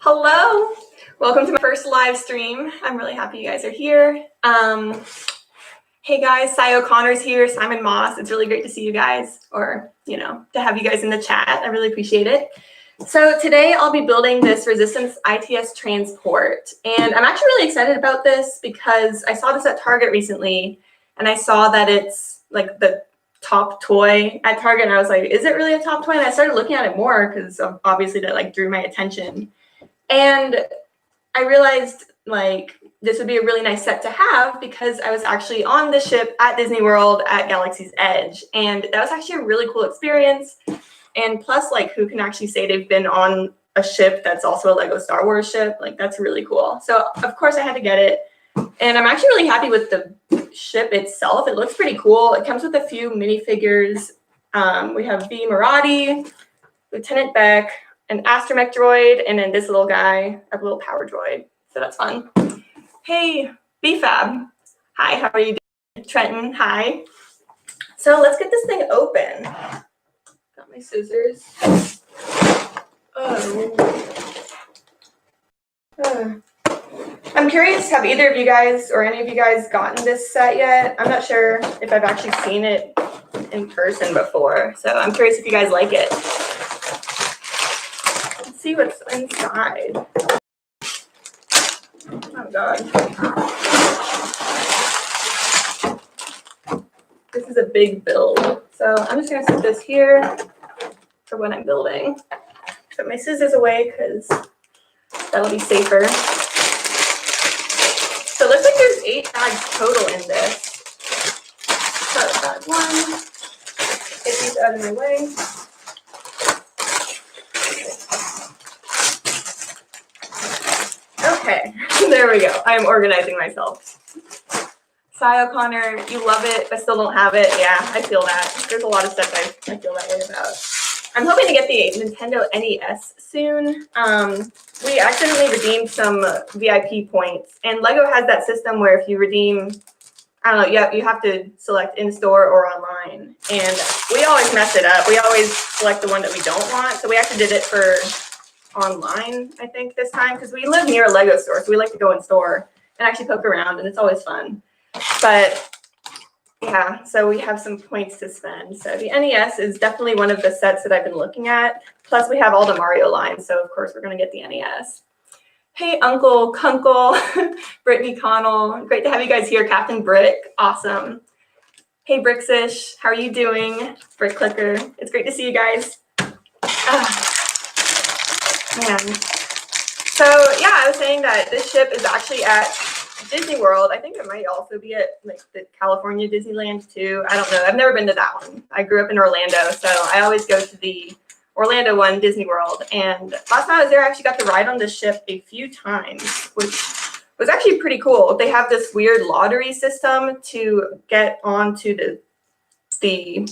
Hello, welcome to my first live stream. I'm really happy you guys are here. Hey guys, Cy O'Connor's here, Simon Moss. It's really great to see you guys, or to have you guys in the chat. I really appreciate it. So today I'll be building this Resistance ITS transport, and I'm actually really excited about this because I saw this at Target recently, and I saw that it's like the top toy at Target, and I was like, is it really a top toy? And I started looking at it more because obviously that drew my attention. And I realized this would be a really nice set to have because I was actually on the ship at Disney World at Galaxy's Edge. And that was actually a really cool experience. And plus, who can actually say they've been on a ship that's also a Lego Star Wars ship? That's really cool. So of course I had to get it. And I'm actually really happy with the ship itself. It looks pretty cool. It comes with a few minifigures. We have V. Maradi, Lieutenant Beck, an astromech droid, and then this little guy, a little power droid. So that's fun. Hey, BFAB. Hi, how are you doing? Trenton, hi. So let's get this thing open. Got my scissors. I'm curious, have either of you guys or any of you guys gotten this set yet? I'm not sure if I've actually seen it in person before. So I'm curious if you guys like it. See what's inside. Oh god. This is a big build. So I'm just gonna set this here for when I'm building. Put my scissors away because that'll be safer. So it looks like there's 8 bags total in this. Start with bag 1. Get these out of my way. Okay, there we go. I'm organizing myself. Cy O'Connor, you love it, but still don't have it. Yeah, I feel that. There's a lot of stuff I feel that way about. I'm hoping to get the Nintendo NES soon. We accidentally redeemed some VIP points, and Lego has that system where if you redeem, I don't know, you have to select in-store or online. And we always mess it up. We always select the one that we don't want. So we actually did it for online, I think, this time, because we live near a Lego store, so we like to go in store and actually poke around, and it's always fun. But yeah, so we have some points to spend. So the NES is definitely one of the sets that I've been looking at. Plus we have all the Mario lines, so of course we're going to get the NES. Hey, Uncle Kunkle, Brittany Connell, great to have you guys here. Captain Brick, awesome. Hey, Brixish, how are you doing? Brick Clicker, it's great to see you guys. Man. So yeah, I was saying that this ship is actually at Disney World. I think it might also be at the California Disneyland too. I don't know. I've never been to that one. I grew up in Orlando, so I always go to the Orlando one, Disney World. And last time I was there, I actually got to ride on this ship a few times, which was actually pretty cool. They have this weird lottery system to get onto the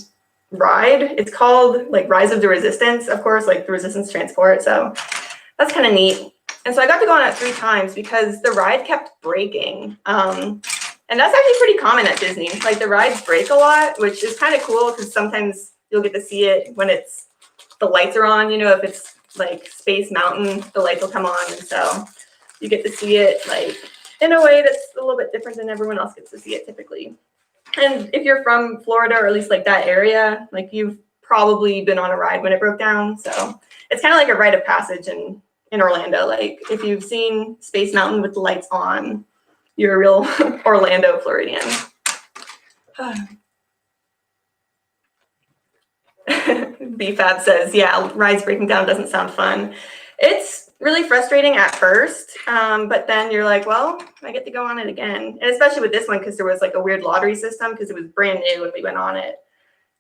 ride. It's called Rise of the Resistance, of course, the Resistance transport. So that's kind of neat. And so I got to go on it 3 times because the ride kept breaking. And that's actually pretty common at Disney. The rides break a lot, which is kind of cool because sometimes you'll get to see it when the lights are on. If it's Space Mountain, the lights will come on. And so you get to see it in a way that's a little bit different than everyone else gets to see it typically. And if you're from Florida, or at least that area, you've probably been on a ride when it broke down. So it's kind of like a rite of passage in Orlando. If you've seen Space Mountain with the lights on, you're a real Orlando Floridian. BFAB says, yeah, rides breaking down doesn't sound fun. It's really frustrating at first, but then you're like, well, I get to go on it again. And especially with this one, because there was a weird lottery system, because it was brand new when we went on it.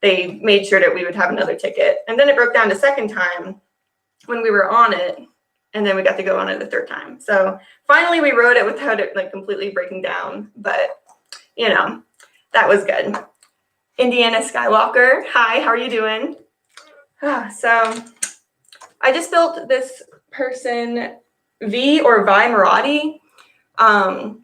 They made sure that we would have another ticket. And then it broke down the second time when we were on it, and then we got to go on it the 3rd time. So finally we rode it without it completely breaking down, but that was good. Indiana Skywalker, hi, how are you doing? So I just built this person, V or Vi Maradi. I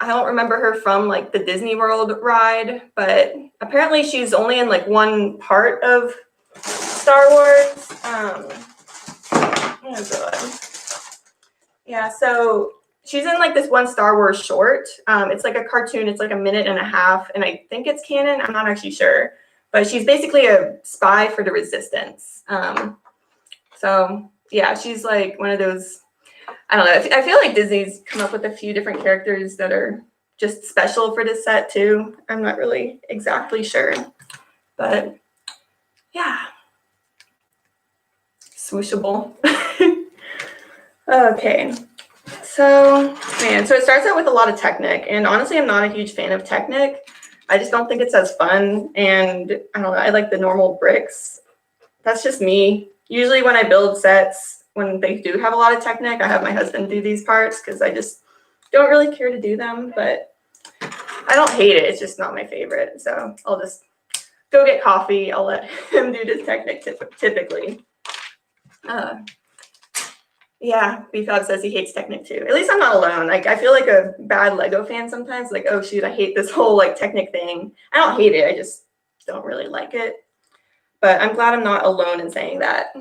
don't remember her from the Disney World ride, but apparently she's only in one part of Star Wars. Oh god. Yeah, so she's in like this one Star Wars short. It's like a cartoon. It's like a minute and a half, and I think it's canon. I'm not actually sure, but she's basically a spy for the Resistance. So yeah, she's like one of those. I don't know. I feel like Disney's come up with a few different characters that are just special for this set too. I'm not really exactly sure, but yeah, swooshable. Okay. So, man, so it starts out with a lot of Technic, and honestly, I'm not a huge fan of Technic. I just don't think it's as fun, and I don't know, I like the normal bricks. That's just me. Usually when I build sets, when they do have a lot of Technic, I have my husband do these parts because I just don't really care to do them, but I don't hate it. It's just not my favorite, so I'll just go get coffee. I'll let him do this Technic typically. Yeah, BFab says he hates Technic too. At least I'm not alone. Like I feel like a bad Lego fan sometimes. Like, oh shoot, I hate this whole like Technic thing. I don't hate it. I just don't really like it. But I'm glad I'm not alone in saying that.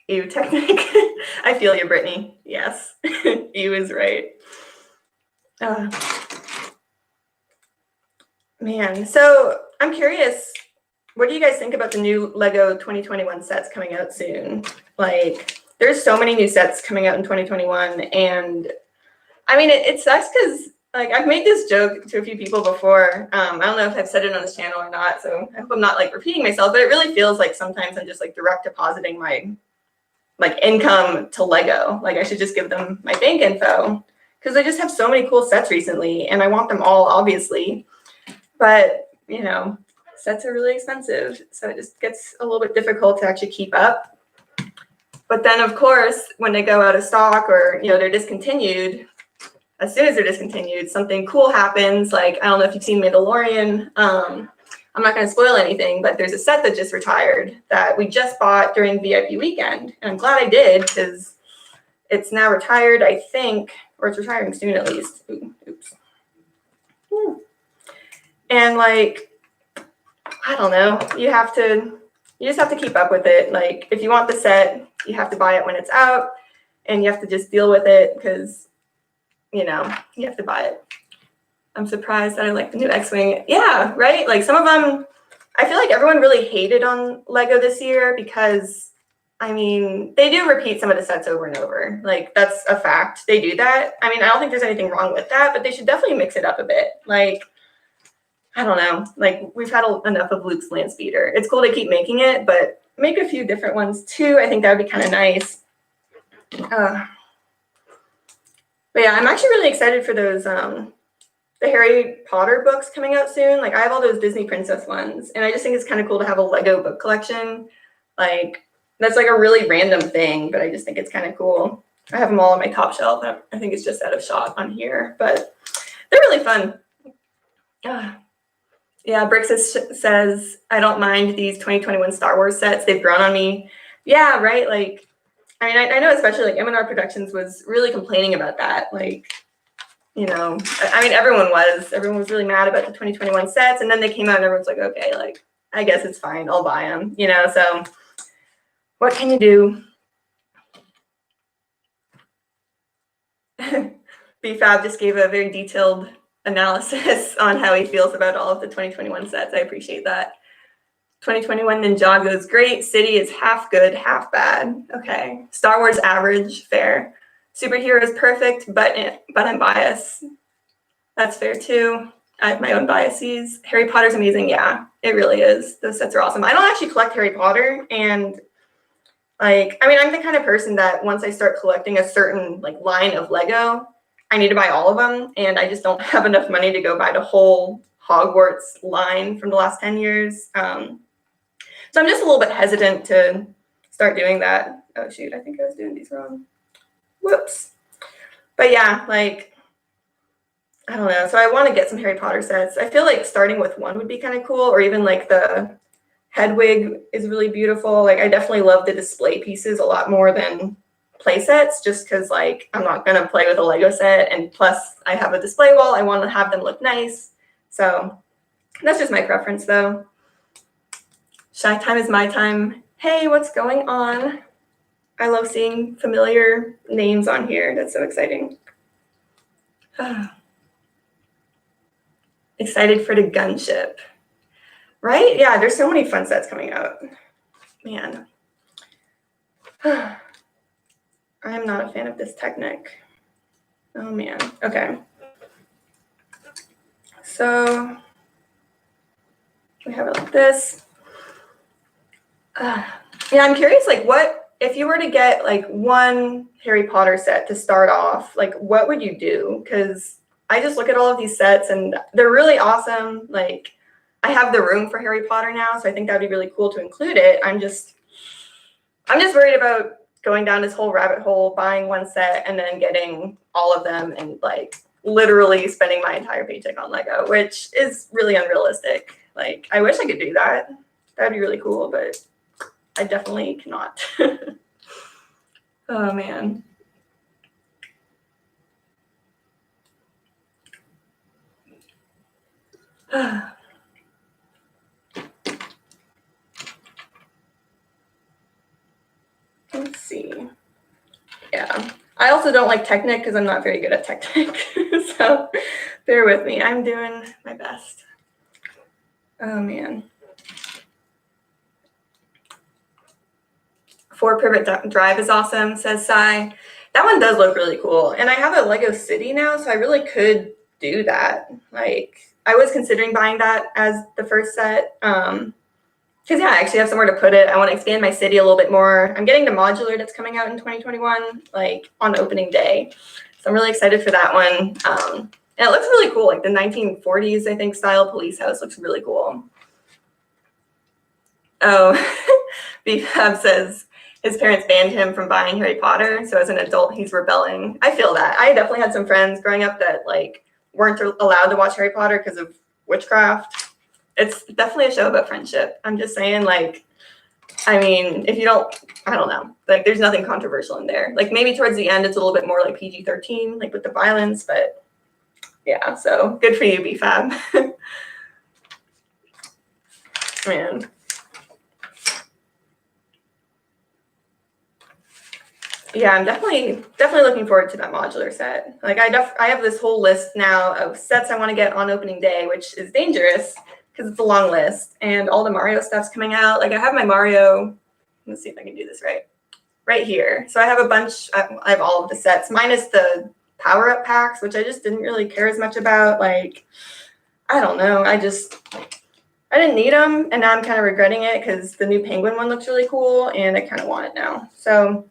Ew, Technic. I feel you, Brittany. Yes, Ew is right. Man, so I'm curious. What do you guys think about the new Lego 2021 sets coming out soon? Like, there's so many new sets coming out in 2021, and I mean, it sucks because like I've made this joke to a few people before. I don't know if I've said it on this channel or not, so I hope I'm not like repeating myself. But it really feels like sometimes I'm just like direct depositing my like income to Lego. Like I should just give them my bank info because they just have so many cool sets recently, and I want them all, obviously. But you know, sets are really expensive, so it just gets a little bit difficult to actually keep up. But then, of course, when they go out of stock or they're discontinued, as soon as they're discontinued, something cool happens. Like I don't know if you've seen Mandalorian. I'm not going to spoil anything, but there's a set that just retired that we just bought during VIP weekend, and I'm glad I did because it's now retired, I think, or it's retiring soon at least. Oops. And like, I don't know, you just have to keep up with it. Like if you want the set, you have to buy it when it's out, and you have to just deal with it because you have to buy it. I'm surprised that I like the new X-Wing. Yeah, right? Like some of them, I feel like everyone really hated on Lego this year because, I mean, they do repeat some of the sets over and over. Like that's a fact. They do that. I mean, I don't think there's anything wrong with that, but they should definitely mix it up a bit. Like, I don't know. Like we've had enough of Luke's land speeder. It's cool to keep making it, but make a few different ones too. I think that would be kind of nice. But yeah, I'm actually really excited for those the Harry Potter books coming out soon. Like I have all those Disney Princess ones, and I just think it's kind of cool to have a Lego book collection. Like that's like a really random thing, but I just think it's kind of cool. I have them all on my top shelf. I think it's just out of shot on here, but they're really fun. Yeah, Brix says, I don't mind these 2021 Star Wars sets. They've grown on me. Yeah, right? Like, I mean, I know especially like M&R Productions was really complaining about that. Like, I mean, everyone was really mad about the 2021 sets. And then they came out and everyone's like, okay, like, I guess it's fine. I'll buy them, so what can you do? BFab just gave a very detailed analysis on how he feels about all of the 2021 sets. I appreciate that. 2021 Ninjago's great. City is half good, half bad. Okay. Star Wars average, fair. Superhero is perfect, but I'm biased. That's fair too. I have my own biases. Harry Potter's amazing. Yeah, it really is. Those sets are awesome. I don't actually collect Harry Potter, and like, I mean, I'm the kind of person that once I start collecting a certain like line of Lego, I need to buy all of them, and I just don't have enough money to go buy the whole Hogwarts line from the last 10 years. So I'm just a little bit hesitant to start doing that. Oh shoot, I think I was doing these wrong. Whoops. But yeah, like, I don't know. So I want to get some Harry Potter sets. I feel like starting with one would be kind of cool, or even like the Hedwig is really beautiful. Like I definitely love the display pieces a lot more than play sets, just because like I'm not gonna play with a Lego set, and plus I have a display wall. I want to have them look nice. So that's just my preference though. Shy time is my time. Hey, what's going on? I love seeing familiar names on here. That's so exciting. Excited for the gunship. Right? Yeah, there's so many fun sets coming out. Man. I am not a fan of this Technic. Oh man. Okay. So we have it like this. Yeah, I'm curious, like, what if you were to get like one Harry Potter set to start off, like what would you do? Because I just look at all of these sets and they're really awesome. Like, I have the room for Harry Potter now, so I think that'd be really cool to include it. I'm just worried about going down this whole rabbit hole, buying one set and then getting all of them and like literally spending my entire paycheck on Lego, which is really unrealistic. Like, I wish I could do that. That'd be really cool, but I definitely cannot. Oh man. Let's see. Yeah. I also don't like Technic because I'm not very good at Technic. So bear with me. I'm doing my best. Oh man. 4 Pivot Drive is awesome, says Sai. That one does look really cool. And I have a Lego City now, so I really could do that. Like, I was considering buying that as the first set. Because, yeah, I actually have somewhere to put it. I want to expand my city a little bit more. I'm getting the modular that's coming out in 2021, like, on opening day. So I'm really excited for that one. And it looks really cool. Like, the 1940s, I think, style police house looks really cool. Oh, BFAB says his parents banned him from buying Harry Potter. So as an adult, he's rebelling. I feel that. I definitely had some friends growing up that, like, weren't allowed to watch Harry Potter because of witchcraft. It's definitely a show about friendship. I'm just saying, like, I mean, if you don't, I don't know. Like, there's nothing controversial in there. Like, maybe towards the end, it's a little bit more like PG-13, like with the violence, but yeah, so good for you, BFAB. Man. Yeah, I'm definitely looking forward to that modular set. Like, I have this whole list now of sets I want to get on opening day, which is dangerous because it's a long list, and all the Mario stuff's coming out. Like, I have my Mario. Let's see if I can do this right here. So I have a bunch. I have all of the sets minus the power-up packs, which I just didn't really care as much about. Like, I don't know. I didn't need them, and now I'm kind of regretting it because the new Penguin one looks really cool, and I kind of want it now. So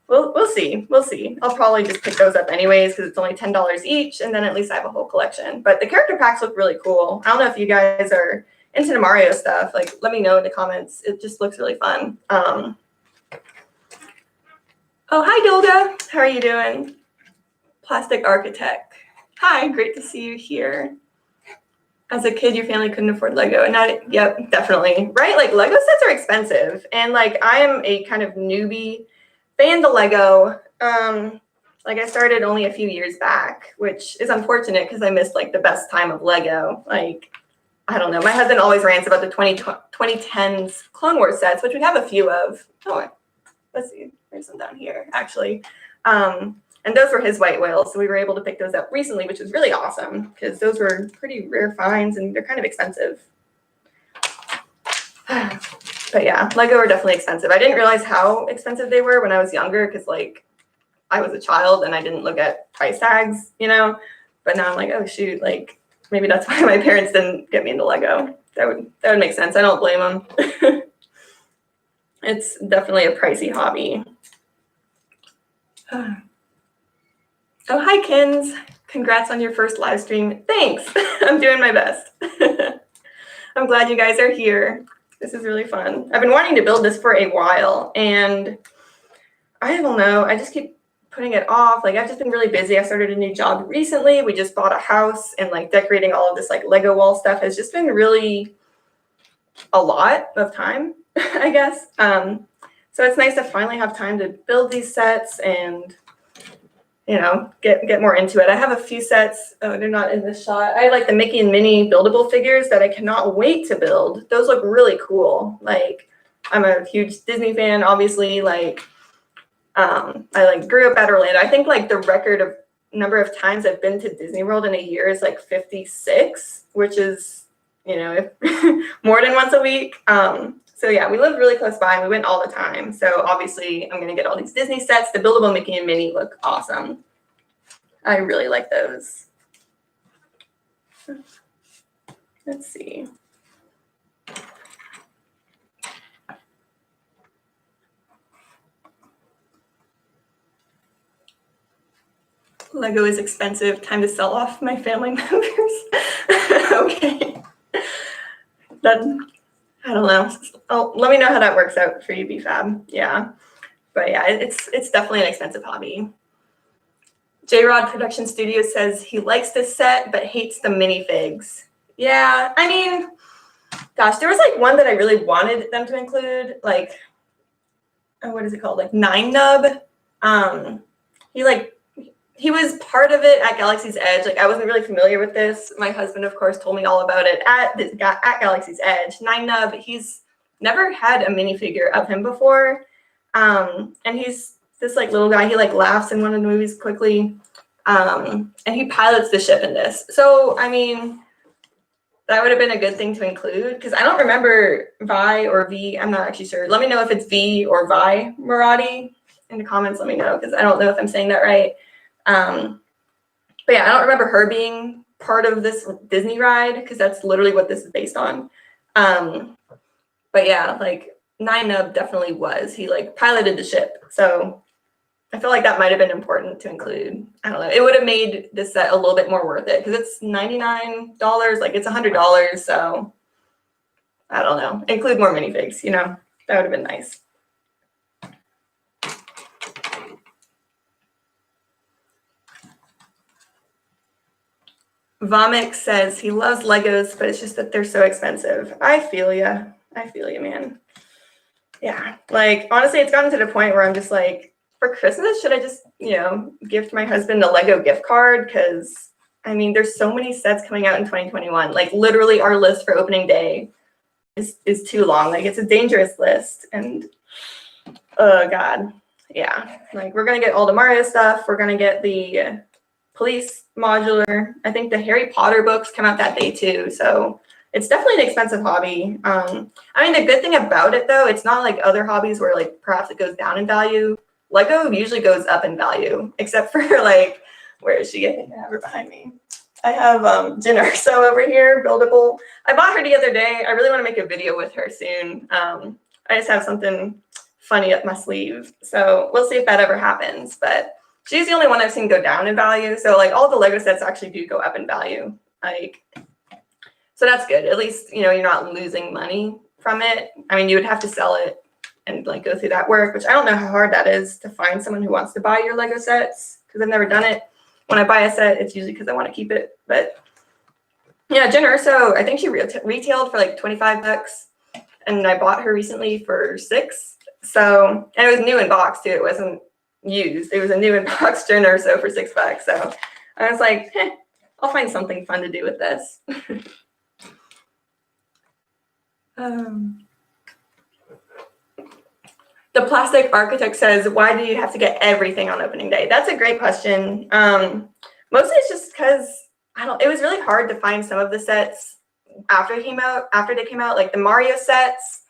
we'll see. We'll see. I'll probably just pick those up anyways because it's only $10 each, and then at least I have a whole collection. But the character packs look really cool. I don't know if you guys are into the Mario stuff. Like, let me know in the comments. It just looks really fun. Oh, hi, Dolga. How are you doing? Plastic Architect. Hi, great to see you here. As a kid, your family couldn't afford Lego. And yep, definitely. Right? Like, Lego sets are expensive. And, like, I am a kind of newbie fan to Lego. Like, I started only a few years back, which is unfortunate because I missed, like, the best time of Lego. Like, I don't know. My husband always rants about the 2010s Clone Wars sets, which we have a few of. Oh, let's see. There's some down here, actually. And those were his white whales, so we were able to pick those up recently, which was really awesome because those were pretty rare finds and they're kind of expensive. But yeah, Lego are definitely expensive. I didn't realize how expensive they were when I was younger because, like, I was a child and I didn't look at price tags, you know? But now I'm like, oh, shoot, like, maybe that's why my parents didn't get me into Lego. That would make sense. I don't blame them. It's definitely a pricey hobby. Oh, hi, Kins. Congrats on your first live stream. Thanks. I'm doing my best. I'm glad you guys are here. This is really fun. I've been wanting to build this for a while, and I don't know. I just keep putting it off. Like, I've just been really busy. I started a new job recently. We just bought a house, and, like, decorating all of this, like, Lego wall stuff has just been really a lot of time, I guess. So it's nice to finally have time to build these sets and, you know, get more into it. I have a few sets. Oh, they're not in this shot. I like the Mickey and Minnie buildable figures that I cannot wait to build. Those look really cool. Like, I'm a huge Disney fan, obviously. Like, I like grew up at Orlando. I think like the record of number of times I've been to Disney World in a year is like 56, which is, you know, more than once a week. So yeah, we lived really close by and we went all the time. So obviously I'm gonna get all these Disney sets. The Buildable Mickey and Minnie look awesome. I really like those. Let's see. Lego is expensive. Time to sell off my family members. Okay. Then I don't know. Oh, let me know how that works out for you, BFAB. Yeah. But yeah, it's definitely an expensive hobby. J-Rod Production Studio says he likes this set but hates the minifigs. Yeah, I mean, gosh, there was like one that I really wanted them to include, like, what is it called? Like Nine Nub. He was part of it at Galaxy's Edge. Like I wasn't really familiar with this. My husband, of course, told me all about it at Galaxy's Edge. Nine Nub, he's never had a minifigure of him before. And he's this like little guy. He like laughs in one of the movies quickly. And he pilots the ship in this. So, I mean, that would have been a good thing to include because I don't remember Vi or V. I'm not actually sure. Let me know if it's V or Vi Murati in the comments. Let me know because I don't know if I'm saying that right. But yeah, I don't remember her being part of this Disney ride because that's literally what this is based on. But yeah, like Nine Nub definitely was. He like piloted the ship. So I feel like that might have been important to include. I don't know. It would have made this set a little bit more worth it because it's $99. Like it's $100. So I don't know. Include more minifigs, you know, that would have been nice. Vomix says he loves Legos, but it's just that they're so expensive. I feel ya. I feel you, man. Yeah. Like, honestly, it's gotten to the point where I'm just like, for Christmas, should I just, you know, gift my husband a Lego gift card? Because, I mean, there's so many sets coming out in 2021. Like, literally, our list for opening day is too long. Like, it's a dangerous list. And, oh, God. Yeah. Like, we're going to get all the Mario stuff. We're going to get the Police modular. I think the Harry Potter books come out that day too. So it's definitely an expensive hobby. I mean, the good thing about it though, it's not like other hobbies where like perhaps it goes down in value. Lego usually goes up in value, except for like, where is she? I think I have her behind me. I have Jen Urso over here, buildable. I bought her the other day. I really want to make a video with her soon. I just have something funny up my sleeve. So we'll see if that ever happens. But she's the only one I've seen go down in value. So like all the Lego sets actually do go up in value. Like, so that's good. At least, you know, you're not losing money from it. I mean, you would have to sell it and like go through that work, which I don't know how hard that is to find someone who wants to buy your Lego sets because I've never done it. When I buy a set, it's usually because I want to keep it. But yeah, Jen Urso, I think she retailed for like $25 and I bought her recently for $6. So, and it was new in box too. It wasn't used. It was a new in box Jen Urso for $6. So I was like, I'll find something fun to do with this. The Plastic Architect says, why do you have to get everything on opening day? That's a great question. Mostly it's just because it was really hard to find some of the sets after they came out, like the Mario sets.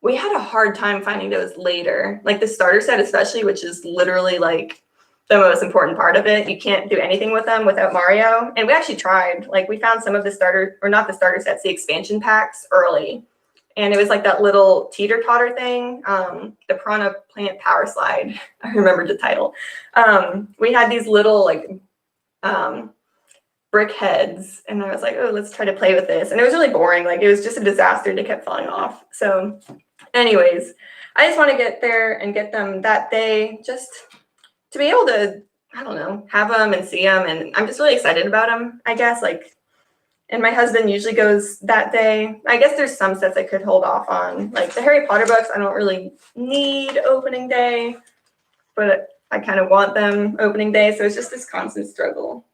We had a hard time finding those later, like the starter set especially, which is literally like the most important part of it. You can't do anything with them without Mario. And we actually tried. Like we found some of the starter, or not the starter sets, the expansion packs early. And it was like that little teeter-totter thing, the Piranha Plant Power Slide. I remembered the title. We had these little like brick heads, and I was like, oh, let's try to play with this. And it was really boring. Like it was just a disaster. They kept falling off. So anyways, I just want to get there and get them that day just to be able to, I don't know, have them and see them. And I'm just really excited about them, I guess. Like, and my husband usually goes that day. I guess there's some sets I could hold off on. Like the Harry Potter books, I don't really need opening day, but I kind of want them opening day. So it's just this constant struggle.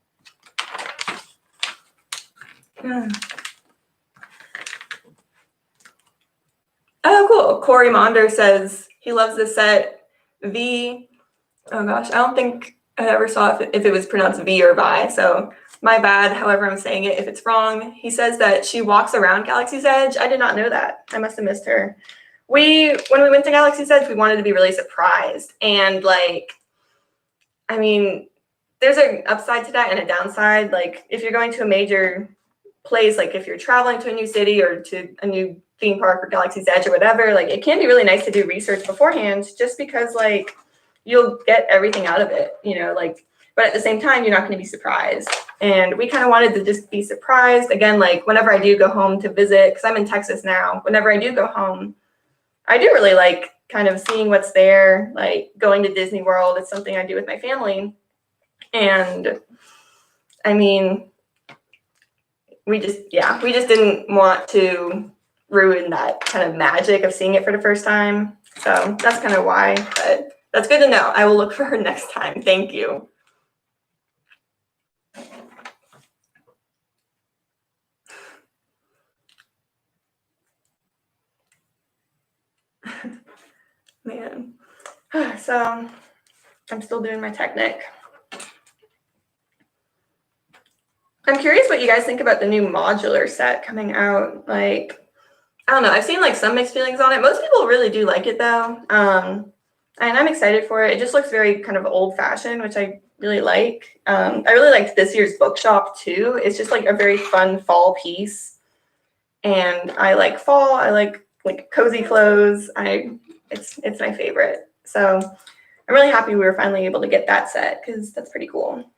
Oh, cool. Corey Monder says he loves this set. V. Oh gosh, I don't think I ever saw if it was pronounced V or Vi, so my bad, however I'm saying it, if it's wrong. He says that she walks around Galaxy's Edge. I did not know that. I must have missed her. When we went to Galaxy's Edge, we wanted to be really surprised. And like, I mean, there's an upside to that and a downside. Like if you're going to a major place, like if you're traveling to a new city or to a new theme park or Galaxy's Edge or whatever, like it can be really nice to do research beforehand just because like you'll get everything out of it, you know, like, but at the same time, you're not going to be surprised. And we kind of wanted to just be surprised. Again, like whenever I do go home to visit, because I'm in Texas now, whenever I do go home, I do really like kind of seeing what's there, like going to Disney World. It's something I do with my family. And I mean, we just didn't want to ruin that kind of magic of seeing it for the first time. So that's kind of why, but that's good to know. I will look for her next time. Thank you. Man. So I'm still doing my Technic. I'm curious what you guys think about the new modular set coming out. Like, I don't know. I've seen like some mixed feelings on it. Most people really do like it though. And I'm excited for it. It just looks very kind of old fashioned, which I really like. I really liked this year's bookshop too. It's just like a very fun fall piece. And I like fall. I like cozy clothes. It's my favorite. So I'm really happy we were finally able to get that set because that's pretty cool.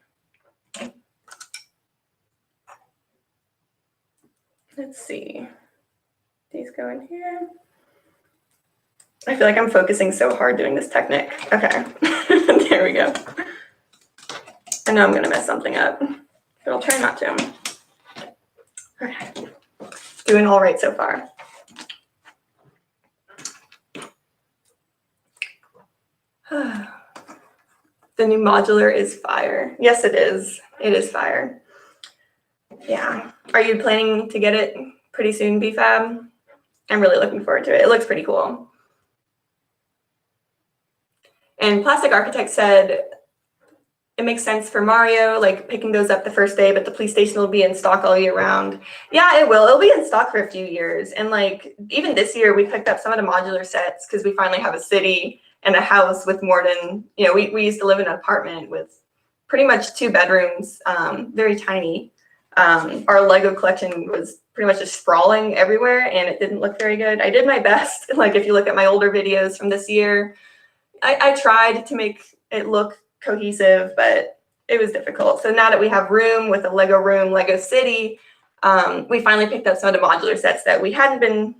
Let's see. These go in here. I feel like I'm focusing so hard doing this Technic. Okay, there we go. I know I'm gonna mess something up, but I'll try not to. Okay, doing all right so far. The new modular is fire. Yes, it is. It is fire. Yeah. Are you planning to get it pretty soon, BFAB? I'm really looking forward to it. It looks pretty cool. And Plastic Architect said it makes sense for Mario, like picking those up the first day, but the police station will be in stock all year round. Yeah, it will. It'll be in stock for a few years. And like even this year, we picked up some of the modular sets because we finally have a city and a house with more than, you know, we used to live in an apartment with pretty much 2 bedrooms, very tiny. Our Lego collection was pretty much just sprawling everywhere and it didn't look very good. I did my best. Like if you look at my older videos from this year, I tried to make it look cohesive, but it was difficult. So now that we have room with a Lego room, Lego City, we finally picked up some of the modular sets that we hadn't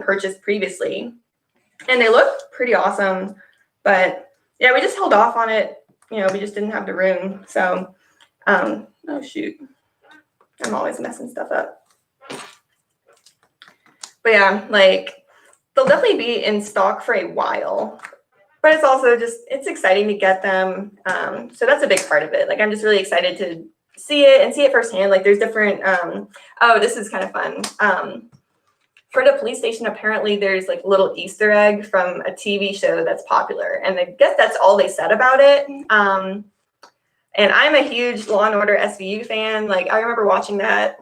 purchased previously. And they look pretty awesome. But yeah, we just held off on it. You know, we just didn't have the room. So, oh shoot. I'm always messing stuff up. But yeah, like they'll definitely be in stock for a while. But it's also just, it's exciting to get them. So that's a big part of it. Like I'm just really excited to see it firsthand. Like there's different, oh, this is kind of fun. For the police station, apparently there's like a little Easter egg from a TV show that's popular. And I guess that's all they said about it. And I'm a huge Law & Order SVU fan. Like I remember watching that.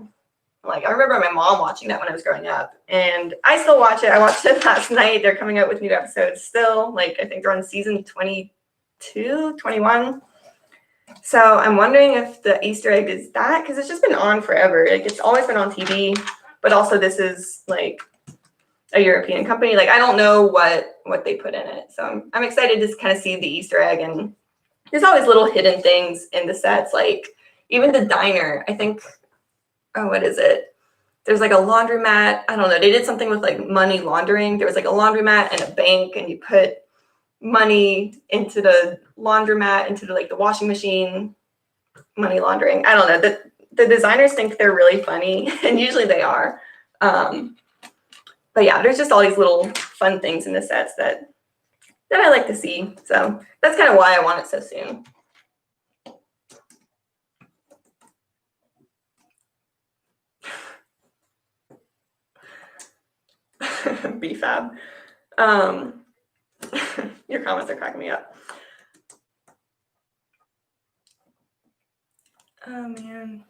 Like I remember my mom watching that when I was growing up. And I still watch it. I watched it last night. They're coming out with new episodes still. Like I think they're on season 22, 21. So I'm wondering if the Easter egg is that, because it's just been on forever. Like it's always been on TV. But also this is like a European company. Like I don't know what they put in it. So I'm excited to kind of see the Easter egg. And there's always little hidden things in the sets. Like even the diner, I think, oh, what is it? There's like a laundromat. I don't know. They did something with like money laundering. There was like a laundromat and a bank, and you put money into the laundromat, into the washing machine, money laundering. I don't know. The designers think they're really funny, and usually they are. But yeah, there's just all these little fun things in the sets that I like to see. So that's kind of why I want it so soon. BFAB. Your comments are cracking me up. Oh man.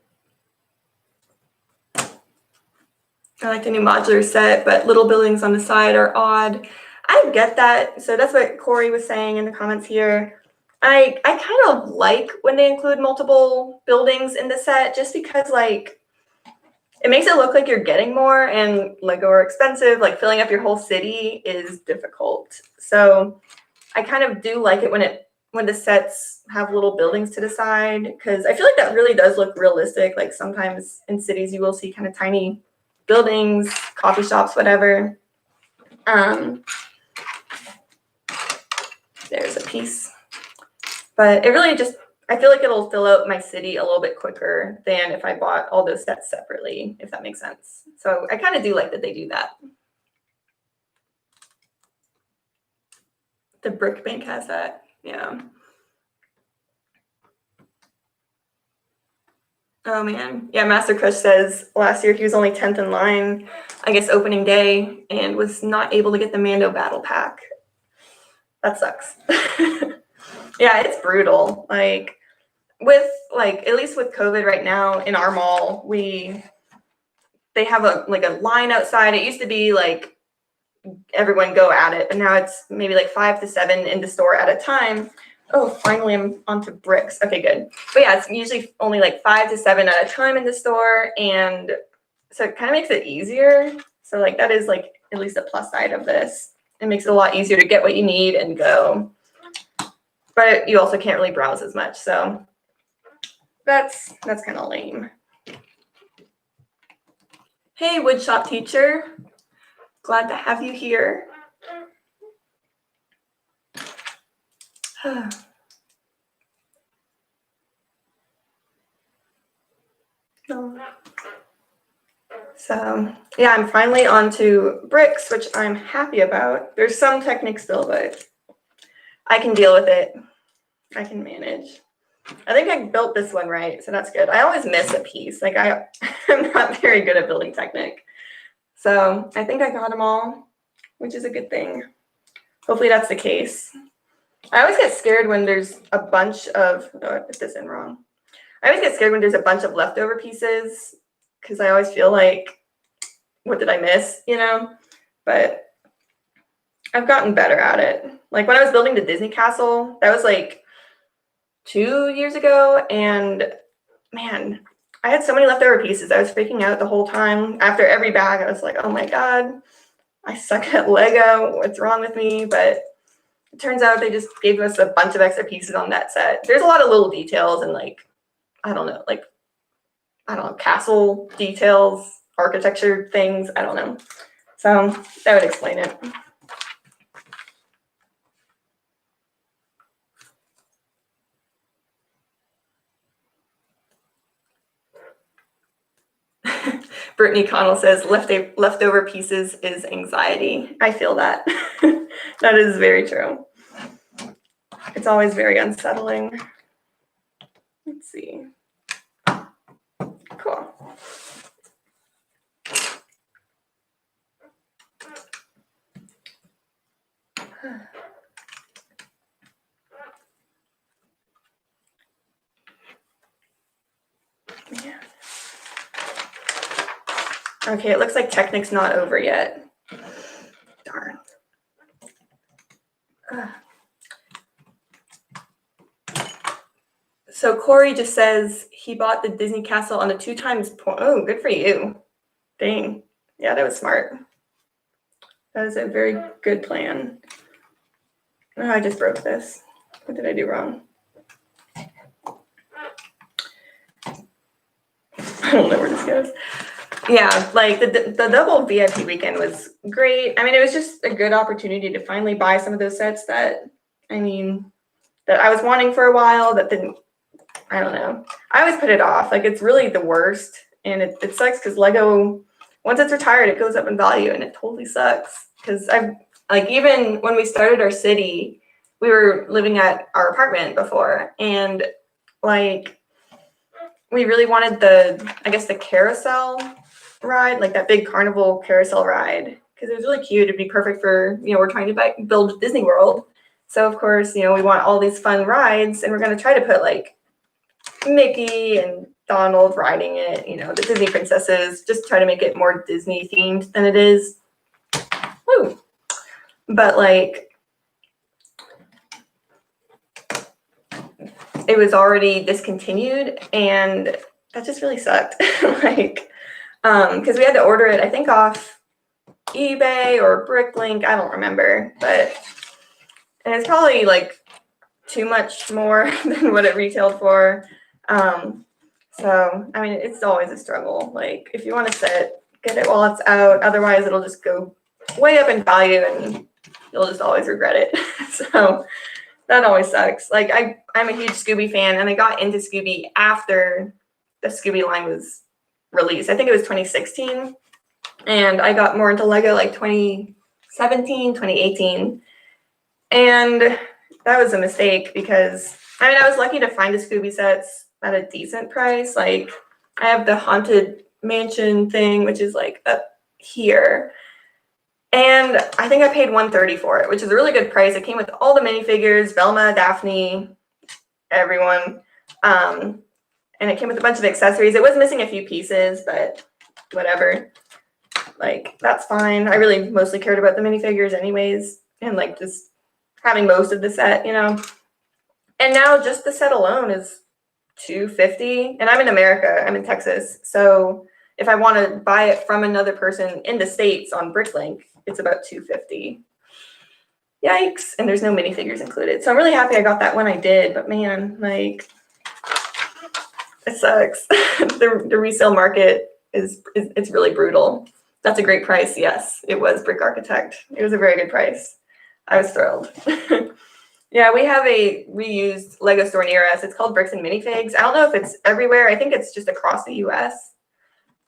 I like the new modular set, but little buildings on the side are odd. I get that. So that's what Corey was saying in the comments here. I kind of like when they include multiple buildings in the set, just because like it makes it look like you're getting more, and Lego are expensive. Like filling up your whole city is difficult. So I kind of do like it when the sets have little buildings to the side, because I feel like that really does look realistic. Like sometimes in cities you will see kind of tiny buildings, coffee shops, whatever. There's a piece. But it really just, I feel like it'll fill out my city a little bit quicker than if I bought all those sets separately, if that makes sense. So I kind of do like that they do that. The Brick Bank has that, yeah. Oh man, yeah, Master Crush says last year he was only 10th in line, I guess opening day, and was not able to get the Mando Battle Pack. That sucks. Yeah, it's brutal. Like with at least with COVID right now in our mall, they have a line outside. It used to be like everyone go at it, but now it's maybe like 5 to 7 in the store at a time. Oh, finally I'm onto bricks. Okay, good. But yeah, it's usually only like 5 to 7 at a time in the store, and so it kind of makes it easier. So like that is like at least a plus side of this. It makes it a lot easier to get what you need and go. But you also can't really browse as much, so that's kind of lame. Hey, woodshop teacher. Glad to have you here. So yeah, I'm finally onto bricks, which I'm happy about. There's some technique still, but I can deal with it. I can manage. I think I built this one right, so that's good. I always miss a piece. Like I'm not very good at building technique. So I think I got them all, which is a good thing. Hopefully that's the case. I always get scared when there's a bunch of, oh, I put this in wrong. I always get scared when there's a bunch of leftover pieces, because I always feel like, what did I miss, you know? But I've gotten better at it. Like when I was building the Disney castle, that was like 2 years ago, and man, I had so many leftover pieces. I was freaking out the whole time. After every bag, I was like, oh my God, I suck at Lego. What's wrong with me? But it turns out they just gave us a bunch of extra pieces on that set. There's a lot of little details and I don't know, castle details, architecture things. I don't know. So that would explain it. Brittany Connell says leftover pieces is anxiety. I feel that. That is very true. It's always very unsettling. Let's see. Cool. Yeah. Okay, it looks like Technic's not over yet. Darn. So Corey just says he bought the Disney castle on the 2 times point. Oh, good for you. Dang. Yeah, that was smart. That is a very good plan. Oh, I just broke this. What did I do wrong? I don't know where this goes. Yeah, like the double VIP weekend was great. I mean, it was just a good opportunity to finally buy some of those sets that I was wanting for a while, that didn't, I don't know. I always put it off. Like it's really the worst. And it sucks because Lego, once it's retired, it goes up in value, and it totally sucks. Because even when we started our city, we were living at our apartment before, and we really wanted the carousel ride, like that big carnival carousel ride. because it was really cute. It'd be perfect for, we're trying to build Disney World. So of course, we want all these fun rides, and we're going to try to put like Mickey and Donald riding it, the Disney princesses, just try to make it more Disney themed than it is. Woo. But like, it was already discontinued, and that just really sucked. Like, because we had to order it, I think, off eBay or Bricklink, I don't remember, and it's probably like too much more than what it retailed for. So I mean, it's always a struggle. Like, if you want to sit, get it while it's out. Otherwise, it'll just go way up in value, and you'll just always regret it. So that always sucks. Like, I'm a huge Scooby fan, and I got into Scooby after the Scooby line was released. I think it was 2016, and I got more into Lego like 2017, 2018, and that was a mistake because I was lucky to find a Scooby sets at a decent price. Like, I have the Haunted Mansion thing, which is like up here, and I think I paid $130 for it, which is a really good price. It came with all the minifigures, Velma, Daphne, everyone, and it came with a bunch of accessories. It was missing a few pieces, but whatever. Like, that's fine. I really mostly cared about the minifigures anyways, and like just having most of the set, And now just the set alone is $250, and I'm in America. I'm in Texas, so if I want to buy it from another person in the States on Bricklink, it's about $250. Yikes! And there's no minifigures included, so I'm really happy I got that when I did. But man, like, it sucks. The resale market it's really brutal. That's a great price. Yes, it was Brick Architect. It was a very good price. I was thrilled. Yeah, we have a reused Lego store near us. It's called Bricks and Minifigs. I don't know if it's everywhere. I think it's just across the US.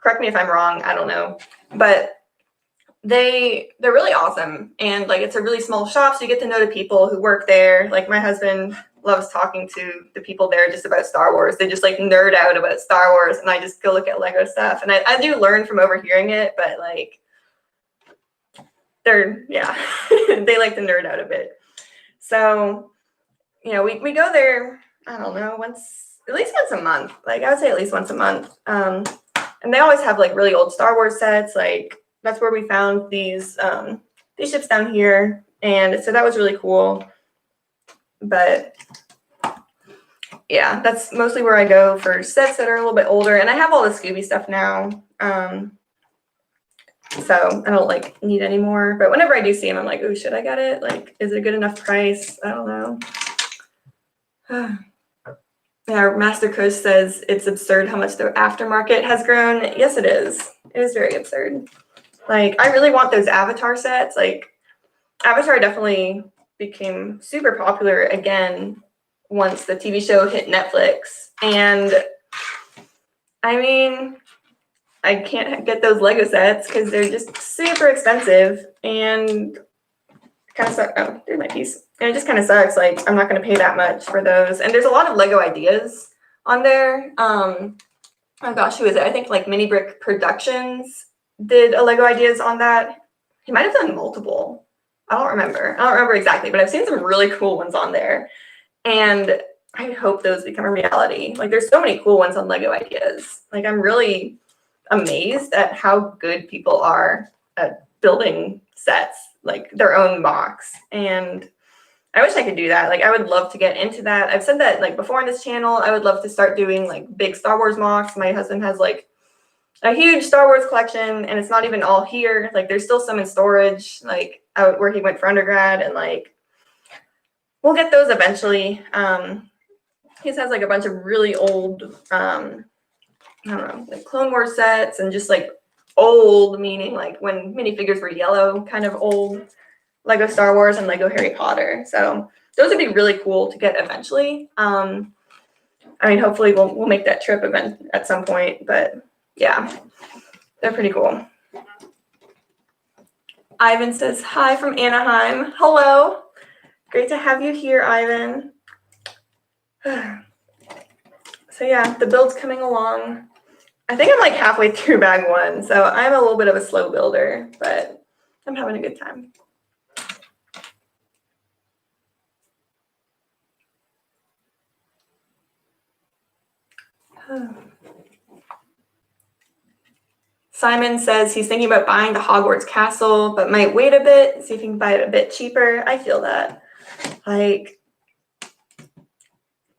Correct me if I'm wrong. I don't know. But they're really awesome. And like, it's a really small shop, so you get to know the people who work there. Like, my husband loves talking to the people there just about Star Wars. They just like nerd out about Star Wars, and I just go look at Lego stuff. And I do learn from overhearing it, but like, they like to nerd out a bit. So, we go there, I don't know, at least once a month. Like, I would say at least once a month. And they always have like really old Star Wars sets. Like, that's where we found these ships down here. And so that was really cool. But yeah, that's mostly where I go for sets that are a little bit older. And I have all the Scooby stuff now. So I don't like need any more. But whenever I do see them, I'm like, oh, should I get it? Like, is it a good enough price? I don't know. Yeah, Master Coach says it's absurd how much the aftermarket has grown. Yes, it is. It is very absurd. Like, I really want those Avatar sets. Like, Avatar definitely became super popular again once the TV show hit Netflix. And I mean, I can't get those Lego sets because they're just super expensive, and kind of sucks. Oh, there's my piece. And it just kind of sucks. Like, I'm not going to pay that much for those. And there's a lot of Lego ideas on there. Oh gosh, who is it? I think like Mini Brick Productions did a Lego ideas on that. He might have done multiple. I don't remember exactly, but I've seen some really cool ones on there. And I hope those become a reality. Like, there's so many cool ones on Lego ideas. Like, I'm really amazed at how good people are at building sets, like their own box. And I wish I could do that. Like, I would love to get into that. I've said that like before on this channel. I would love to start doing like big Star Wars mocks. My husband has like a huge Star Wars collection, and it's not even all here. Like, there's still some in storage, like out where he went for undergrad, and like, we'll get those eventually. He has like a bunch of really old I don't know, like Clone Wars sets, and just like old, meaning like when minifigures were yellow, kind of old Lego Star Wars and Lego Harry Potter. So those would be really cool to get eventually. I mean, hopefully we'll make that trip event at some point, but yeah, they're pretty cool. Ivan says, hi from Anaheim. Hello. Great to have you here, Ivan. So yeah, the build's coming along. I think I'm like halfway through bag one, so I'm a little bit of a slow builder, but I'm having a good time. Simon says he's thinking about buying the Hogwarts castle, but might wait a bit, see if he can buy it a bit cheaper. I feel that. Like,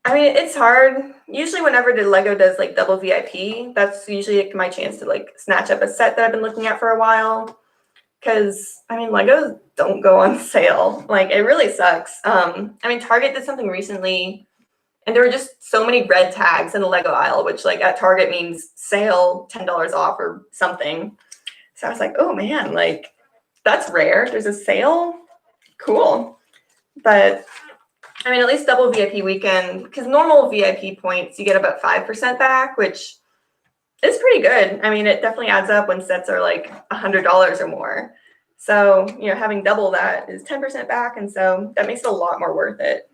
I mean, it's hard. Usually whenever the Lego does like double VIP, that's usually like my chance to like snatch up a set that I've been looking at for a while. Because, I mean, Legos don't go on sale. Like, it really sucks. I mean, Target did something recently, and there were just so many red tags in the Lego aisle, which like at Target means sale, $10 off or something. So I was like, oh man, like that's rare. There's a sale. Cool. But I mean, at least double VIP weekend, because normal VIP points, you get about 5% back, which is pretty good. I mean, it definitely adds up when sets are like $100 or more. So, you know, having double that is 10% back. And so that makes it a lot more worth it.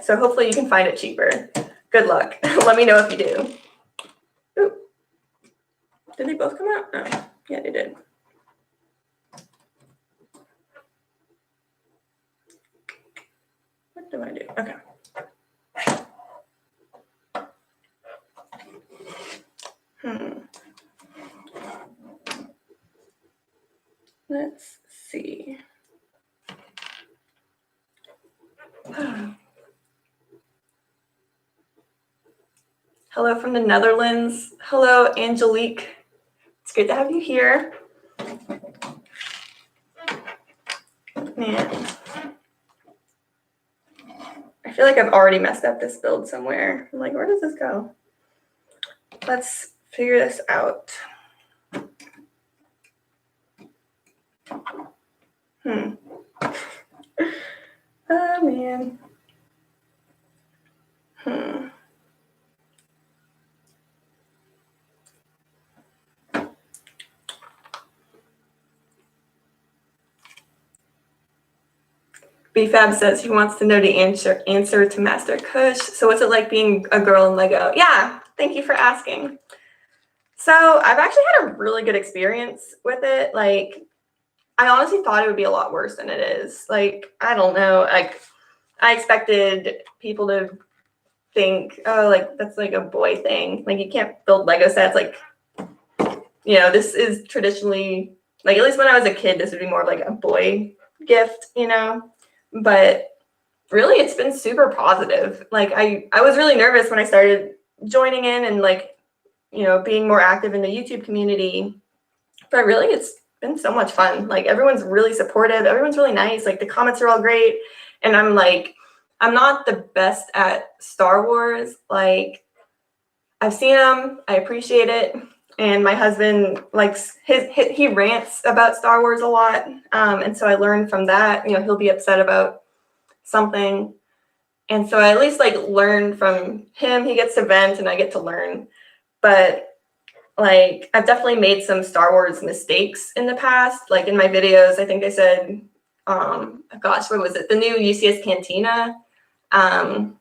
So hopefully you can find it cheaper. Good luck. Let me know if you do. Ooh. Did they both come out? Oh, yeah, they did. What do I do? Okay. Let's see. Hello from the Netherlands. Hello, Angelique. It's good to have you here. Man. I feel like I've already messed up this build somewhere. I'm like, where does this go? Let's figure this out. Oh, man. BFab says he wants to know the answer to Master Kush. So what's it like being a girl in Lego? Yeah, thank you for asking. So I've actually had a really good experience with it. Like, I honestly thought it would be a lot worse than it is. Like, I don't know. Like, I expected people to think, oh, like, that's like a boy thing. Like, you can't build Lego sets. Like, you know, this is traditionally, like, at least when I was a kid, this would be more of like a boy gift, you know? But really, it's been super positive. Like, I was really nervous when I started joining in and, like, you know, being more active in the YouTube community. But really, it's been so much fun. Like, everyone's really supportive. Everyone's really nice. Like, the comments are all great. And I'm like, I'm not the best at Star Wars. Like, I've seen them. I appreciate it. And my husband likes he rants about Star Wars a lot. And so I learned from that. You know, he'll be upset about something. And so I at least like learn from him. He gets to vent and I get to learn. But like, I've definitely made some Star Wars mistakes in the past. Like in my videos, I think I said, gosh, what was it? The new UCS Cantina. Or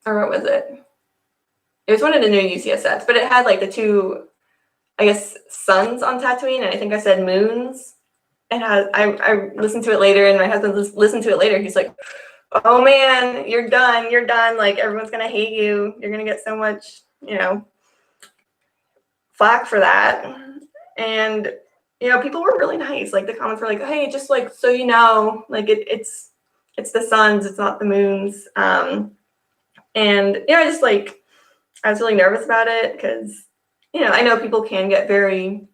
what was it? It was one of the new UCS sets, but it had like the two, I guess, suns on Tatooine, and I think I said moons. And I listened to it later, and my husband listened to it later. He's like, oh man, you're done. You're done. Like, everyone's going to hate you. You're going to get so much, you know, flack for that. And, you know, people were really nice. Like, the comments were like, hey, just like, so you know, like it's the suns, it's not the moons. And, you know, I was really nervous about it because, you know, I know people can get very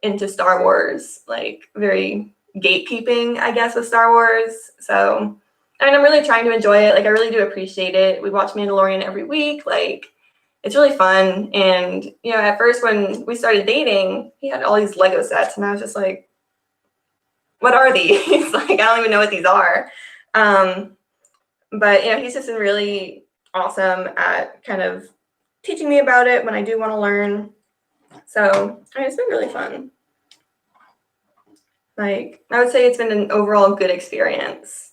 into Star Wars, like very gatekeeping, I guess, with Star Wars. So, I mean, I'm really trying to enjoy it. Like, I really do appreciate it. We watch Mandalorian every week. Like, it's really fun. And, you know, at first when we started dating, he had all these Lego sets, and I was just like, what are these? Like, I don't even know what these are. But, you know, he's just been really awesome at kind of teaching me about it when I do want to learn. So, I mean, it's been really fun. Like, I would say it's been an overall good experience.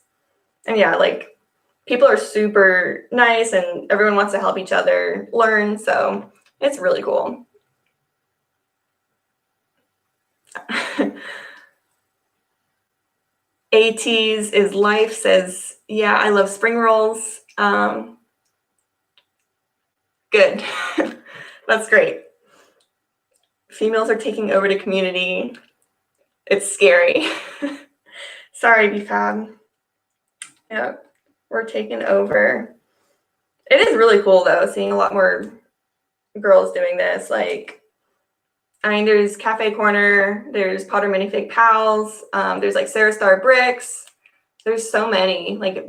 And yeah, like, people are super nice and everyone wants to help each other learn. So it's really cool. AT's is life says, yeah, I love spring rolls. Good. That's great. Females are taking over the community. It's scary. Sorry, BFAB. Yeah, we're taking over. It is really cool though, seeing a lot more girls doing this. Like, I mean, there's Cafe Corner, there's Potter Minifig Pals, there's like Sarah Star Bricks. There's so many. Like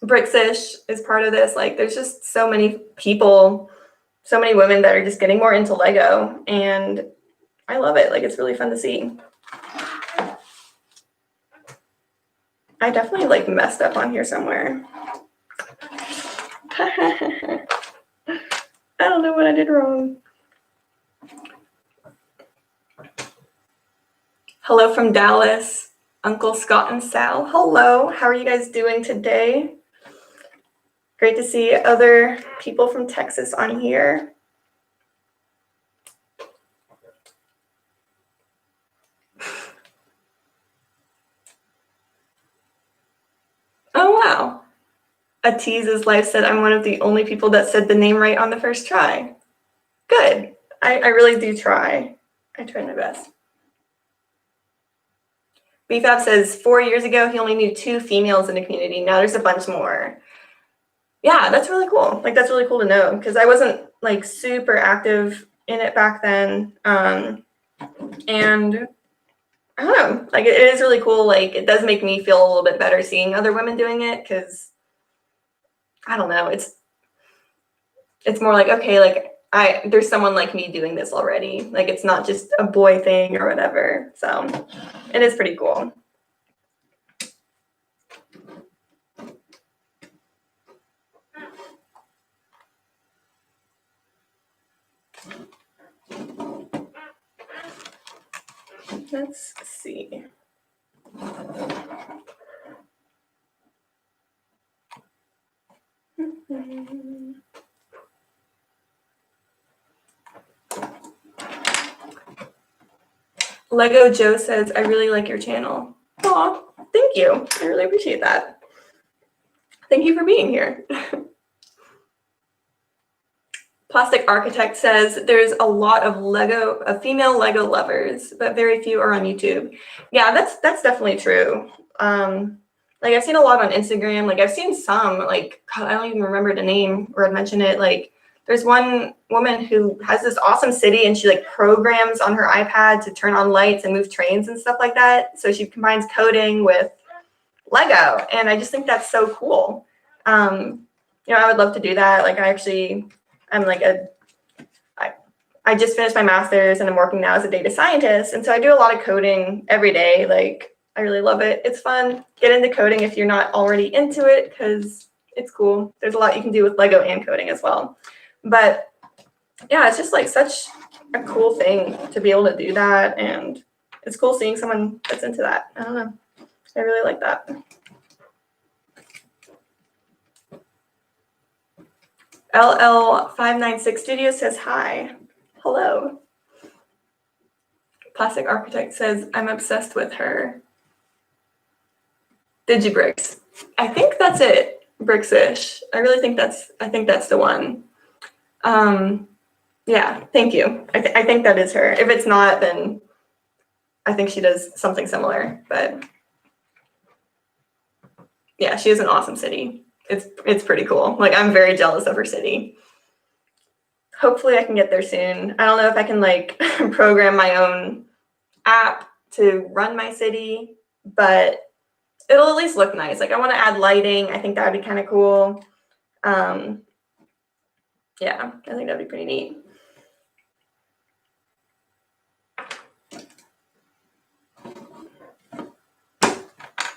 Brixish is part of this. Like, there's just so many people, so many women that are just getting more into Lego, and I love it. Like, it's really fun to see. I definitely like messed up on here somewhere. I don't know what I did wrong. Hello from Dallas, Uncle Scott and Sal. Hello, how are you guys doing today? Great to see other people from Texas on here. Oh, wow. Atiz's life said, I'm one of the only people that said the name right on the first try. Good. I really do try. I try my best. BFAB says 4 years ago, he only knew 2 females in the community. Now there's a bunch more. Yeah, that's really cool. Like, that's really cool to know, because I wasn't like super active in it back then. And I don't know, like, it is really cool. Like, it does make me feel a little bit better seeing other women doing it, because I don't know, it's more like, okay, like, there's someone like me doing this already. Like, it's not just a boy thing or whatever. So it is pretty cool. Let's see. Lego Joe says, I really like your channel. Aw, thank you. I really appreciate that. Thank you for being here. Plastic Architect says, there's a lot of female Lego lovers, but very few are on YouTube. Yeah, that's definitely true. Like, I've seen a lot on Instagram. Like, I've seen some, like, God, I don't even remember the name or I'd mention it. Like, there's one woman who has this awesome city, and she like programs on her iPad to turn on lights and move trains and stuff like that. So she combines coding with Lego, and I just think that's so cool. I would love to do that. Like, I just finished my master's and I'm working now as a data scientist. And so I do a lot of coding every day. Like, I really love it. It's fun. Get into coding if you're not already into it, because it's cool. There's a lot you can do with Lego and coding as well. But yeah, it's just like such a cool thing to be able to do that. And it's cool seeing someone that's into that. I don't know. I really like that. LL596 Studio says hi. Hello. Plastic Architect says, I'm obsessed with her. Digibricks. I think that's it. Brixish. I think that's the one. Yeah, thank you. I think that is her. If it's not, then I think she does something similar. But yeah, she has an awesome city. It's pretty cool. Like, I'm very jealous of her city. Hopefully I can get there soon. I don't know if I can like program my own app to run my city, but it'll at least look nice. Like, I want to add lighting. I think that would be kind of cool. Yeah, I think that'd be pretty neat.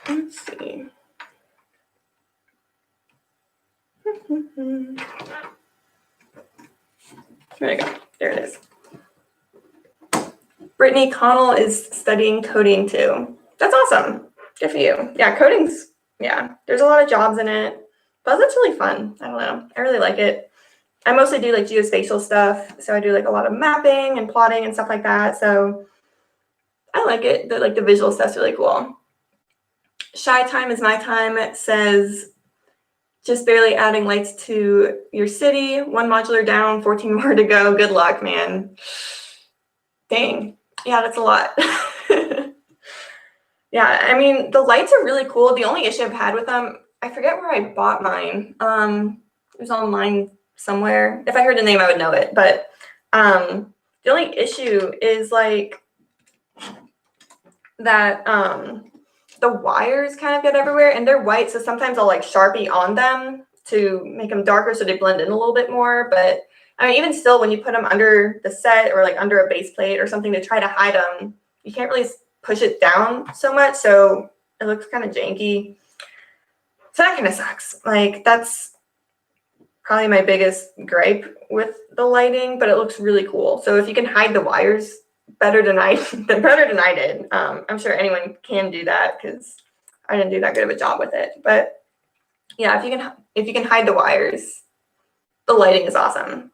Let's see. There we go. There it is. Brittany Connell is studying coding too. That's awesome. Good for you. Yeah, coding's, yeah, there's a lot of jobs in it, but that's really fun. I don't know. I really like it. I mostly do like geospatial stuff. So I do like a lot of mapping and plotting and stuff like that. So I like it. The visual stuff's really cool. Shy Time is My Time says, just barely adding lights to your city. 1 modular down, 14 more to go. Good luck, man. Dang. Yeah, that's a lot. Yeah, I mean, the lights are really cool. The only issue I've had with them, I forget where I bought mine. It was online somewhere. If I heard the name, I would know it. But the only issue is like that the wires kind of get everywhere, and they're white, so sometimes I'll like Sharpie on them to make them darker so they blend in a little bit more. But I mean, even still, when you put them under the set or like under a base plate or something to try to hide them, you can't really push it down so much, so it looks kind of janky. So that kind of sucks. Like, that's probably my biggest gripe with the lighting, but it looks really cool. So if you can hide the wires better than I did, I'm sure anyone can do that, because I didn't do that good of a job with it. But yeah, if you can hide the wires, the lighting is awesome.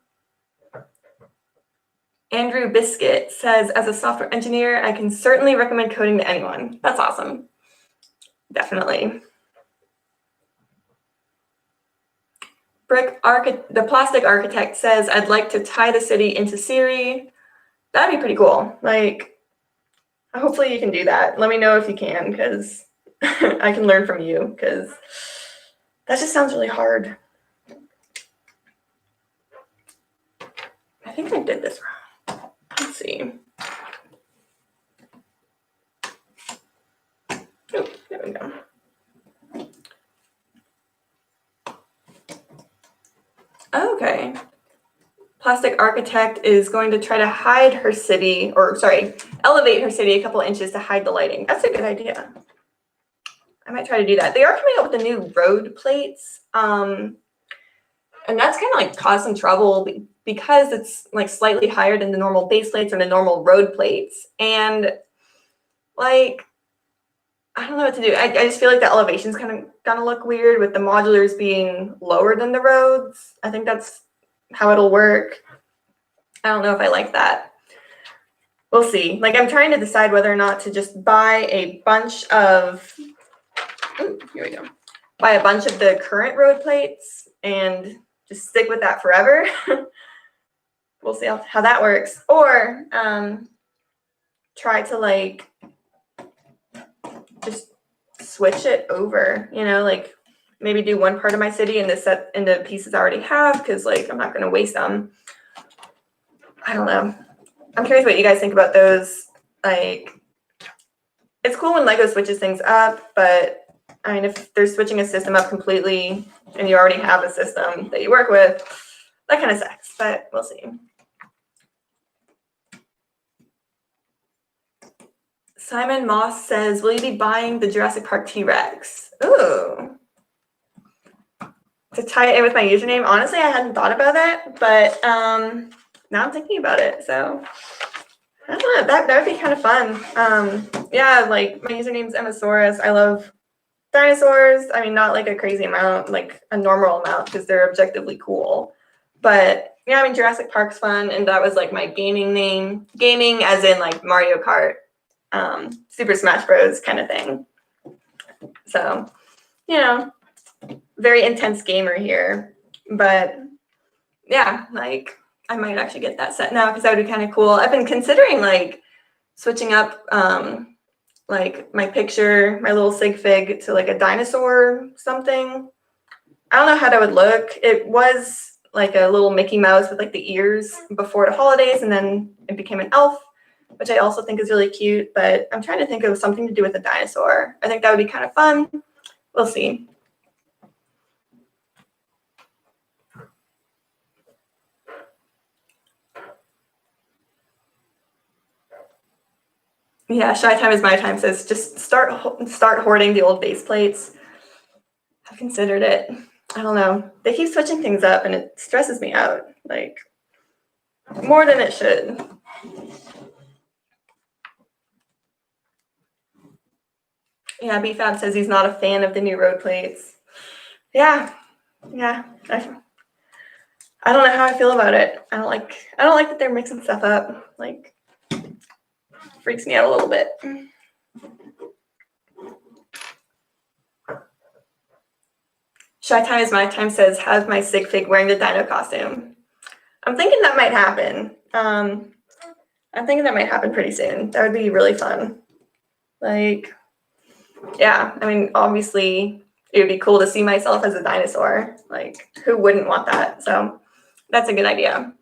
Andrew Biscuit says, as a software engineer, I can certainly recommend coding to anyone. That's awesome. Definitely. The Plastic Architect says, I'd like to tie the city into Siri. That'd be pretty cool. Like, hopefully you can do that. Let me know if you can, because I can learn from you, because that just sounds really hard. I think I did this wrong. Let's see. Oh, there we go. Okay. Plastic Architect is going to try to hide her city, elevate her city a couple inches to hide the lighting. That's a good idea. I might try to do that. They are coming up with the new road plates, and that's kind of like caused some trouble because it's like slightly higher than the normal base plates or the normal road plates. And like, I don't know what to do. I just feel like the elevation's kind of gonna look weird with the modulars being lower than the roads. I think that's how it'll work. I don't know if I like that. We'll see. Like, I'm trying to decide whether or not to just buy a bunch of, here we go, buy a bunch of the current road plates and just stick with that forever. We'll see how that works. Or try to like just switch it over, like maybe do one part of my city in the pieces I already have, because like I'm not going to waste them. I don't know. I'm curious what you guys think about those. Like, it's cool when Lego switches things up, but I mean, if they're switching a system up completely and you already have a system that you work with, that kind of sucks, but we'll see. Simon Moss says, will you be buying the Jurassic Park T-Rex? Ooh. To tie it in with my username, honestly, I hadn't thought about that, but now I'm thinking about it, so I don't know, that would be kind of fun. Yeah, like my username's Emmasaurus. I love dinosaurs. I mean, not like a crazy amount, like a normal amount, because they're objectively cool. But yeah, I mean, Jurassic Park's fun, and that was like my gaming name. Gaming as in like Mario Kart, Super Smash Bros. Kind of thing. So, very intense gamer here. But yeah, like I might actually get that set now, because that would be kind of cool. I've been considering like switching up like my picture, my little sig fig, to like a dinosaur something. I don't know how that would look. It was like a little Mickey Mouse with like the ears before the holidays, and then it became an elf, which I also think is really cute. But I'm trying to think of something to do with a dinosaur. I think that would be kind of fun. We'll see. Yeah, Shy Time is My Time says, just start hoarding the old base plates. I've considered it. I don't know. They keep switching things up, and it stresses me out, like, more than it should. Yeah, BFab says he's not a fan of the new road plates. Yeah. I don't know how I feel about it. I don't like that they're mixing stuff up. Like, Freaks me out a little bit. Shy Time is My Time says, how's my sig fig wearing the dino costume? I'm thinking that might happen. I'm thinking that might happen pretty soon. That would be really fun. Like, yeah, I mean, obviously, it would be cool to see myself as a dinosaur. Like, who wouldn't want that? So that's a good idea.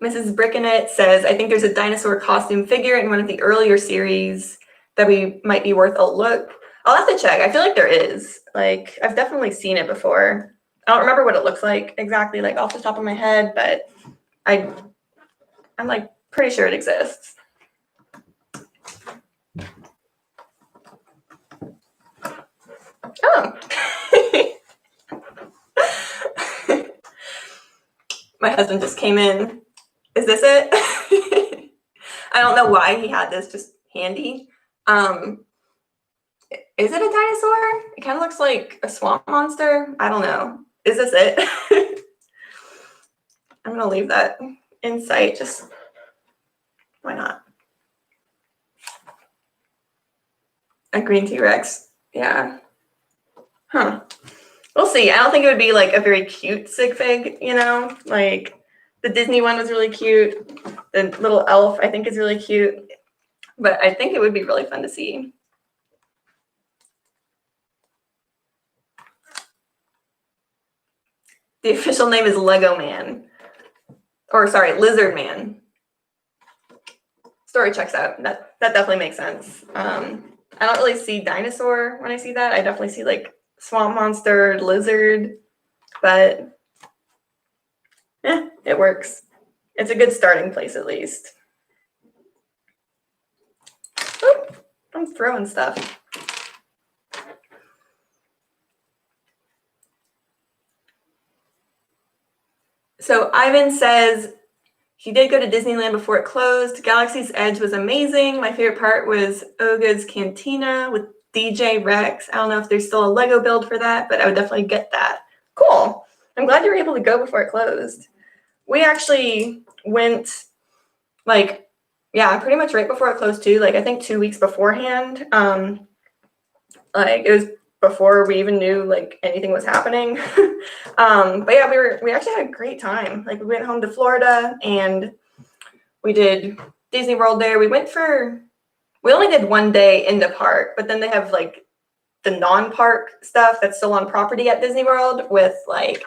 Mrs. Brickenet says, I think there's a dinosaur costume figure in one of the earlier series that we might be worth a look. I'll have to check. I feel like there is. Like, I've definitely seen it before. I don't remember what it looks like exactly, like off the top of my head, but I'm like pretty sure it exists. Oh. My husband just came in. Is this it? I don't know why he had this just handy. Is it a dinosaur? It kind of looks like a swamp monster. I don't know. Is this it? I'm going to leave that in sight. Just why not? A green T-Rex. Yeah. Huh. We'll see. I don't think it would be like a very cute sig fig, you know? Like the Disney one was really cute. The little elf, I think, is really cute. But I think it would be really fun to see. The official name is Lego Man. Or sorry, Lizard Man. Story checks out. That definitely makes sense. I don't really see dinosaur when I see that. I definitely see like swamp monster, lizard, but it works. It's a good starting place at least. Oop, I'm throwing stuff. So Ivan says he did go to Disneyland before it closed. Galaxy's Edge was amazing. My favorite part was Oga's Cantina with DJ Rex. I don't know if there's still a Lego build for that, but I would definitely get that. Cool. I'm glad you were able to go before it closed. We actually went like, yeah, pretty much right before it closed too. Like I think 2 weeks beforehand. Like it was before we even knew like anything was happening. But yeah, we actually had a great time. Like we went home to Florida and we did Disney World there. We only did 1 day in the park, but then they have like the non-park stuff that's still on property at Disney World with like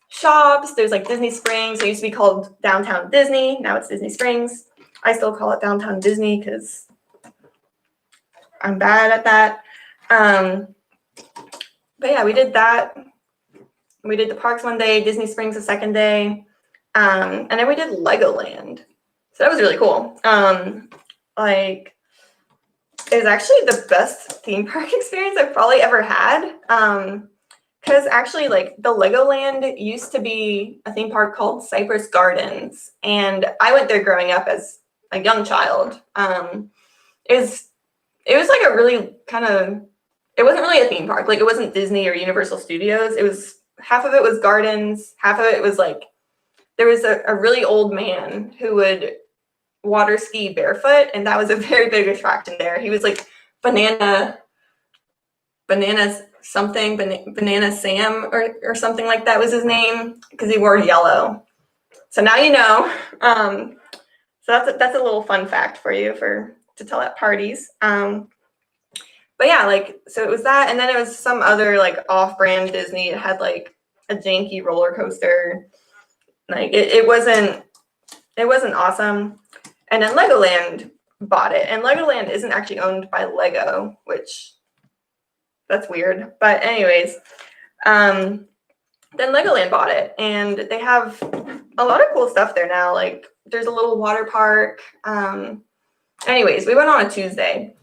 shops. There's like Disney Springs. It used to be called Downtown Disney. Now it's Disney Springs. I still call it Downtown Disney because I'm bad at that. But yeah, we did that. We did the parks 1 day, Disney Springs the second day, and then we did Legoland. So that was really cool. Like it was actually the best theme park experience I've probably ever had. Because actually, like the Legoland used to be a theme park called Cypress Gardens, and I went there growing up as a young child. It was like a really kind of. It wasn't really a theme park. Like it wasn't Disney or Universal Studios. It was half of it was gardens, half of it was like there was a really old man who would water ski barefoot, and that was a very big attraction there. He was like Banana Sam or something like that was his name because he wore yellow. So now you know. So that's a little fun fact for you to tell at parties. But yeah, like, so it was that, and then it was some other, like, off-brand Disney. It had, like, a janky roller coaster. Like, it wasn't awesome. And then Legoland bought it. And Legoland isn't actually owned by Lego, which, that's weird. But anyways, then Legoland bought it. And they have a lot of cool stuff there now. Like, there's a little water park. Anyways, we went on a Tuesday.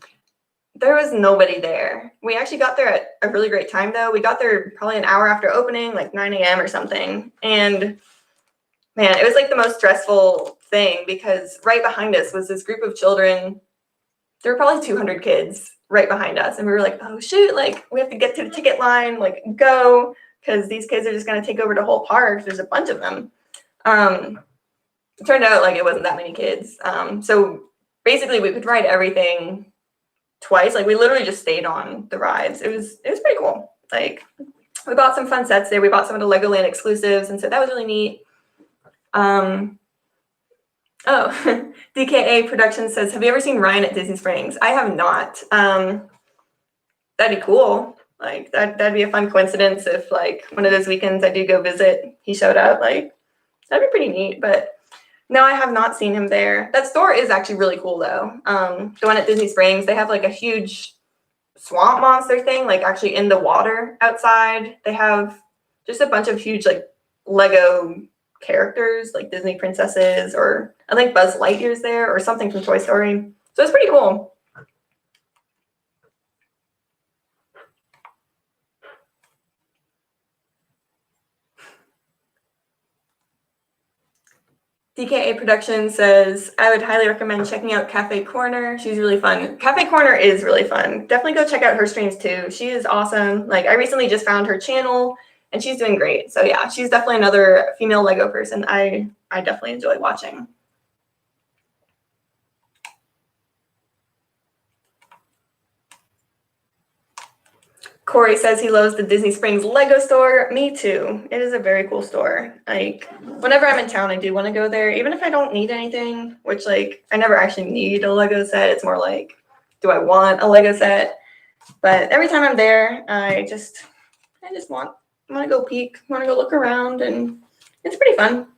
There was nobody there. We actually got there at a really great time, though. We got there probably an hour after opening, like 9 a.m. or something. And, man, it was like the most stressful thing because right behind us was this group of children. There were probably 200 kids right behind us. And we were like, oh, shoot, like, we have to get to the ticket line, like, go. because these kids are just going to take over the whole park. There's a bunch of them. It turned out like it wasn't that many kids. So basically we could ride everything twice. Like we literally just stayed on the rides. It was pretty cool. Like we bought some fun sets there. We bought some of the Legoland exclusives, and so that was really neat. Oh, DKA Productions says, have you ever seen Ryan at Disney Springs? I have not. That'd be cool. Like that'd be a fun coincidence if like one of those weekends I do go visit, he showed up. Like that'd be pretty neat. But no, I have not seen him there. That store is actually really cool though. The one at Disney Springs, they have like a huge swamp monster thing, like actually in the water outside. They have just a bunch of huge like Lego characters, like Disney princesses, or I think Buzz Lightyear's there or something from Toy Story. So it's pretty cool. DKA Productions says, I would highly recommend checking out Cafe Corner. She's really fun. Cafe Corner is really fun. Definitely go check out her streams too. She is awesome. Like I recently just found her channel and she's doing great. So yeah, she's definitely another female Lego person I definitely enjoy watching. Corey says he loves the Disney Springs Lego store. Me too. It is a very cool store. Like whenever I'm in town, I do want to go there, even if I don't need anything, which like I never actually need a Lego set. It's more like, do I want a Lego set? But every time I'm there, I just want to go peek, want to go look around, and it's pretty fun.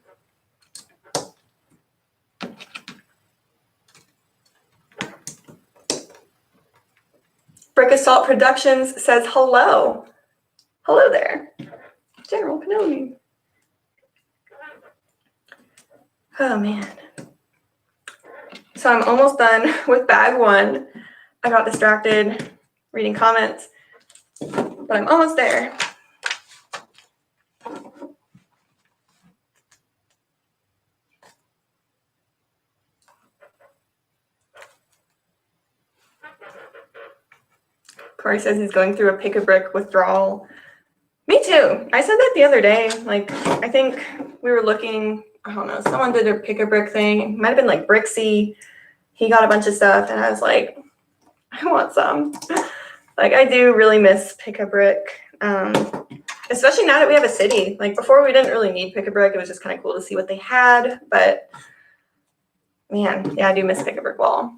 Brick Assault Productions says hello. Hello there. General Kenobi. Oh man. So I'm almost done with bag one. I got distracted reading comments, but I'm almost there. Corey says he's going through a Pick-a-Brick withdrawal. Me too. I said that the other day. Like, I think we were looking, I don't know, someone did a Pick-a-Brick thing. It might have been like Brixie. He got a bunch of stuff, and I was like, I want some. Like, I do really miss Pick-a-Brick, especially now that we have a city. Like, before we didn't really need Pick-a-Brick. It was just kind of cool to see what they had. But, man, yeah, I do miss Pick-a-Brick Wall.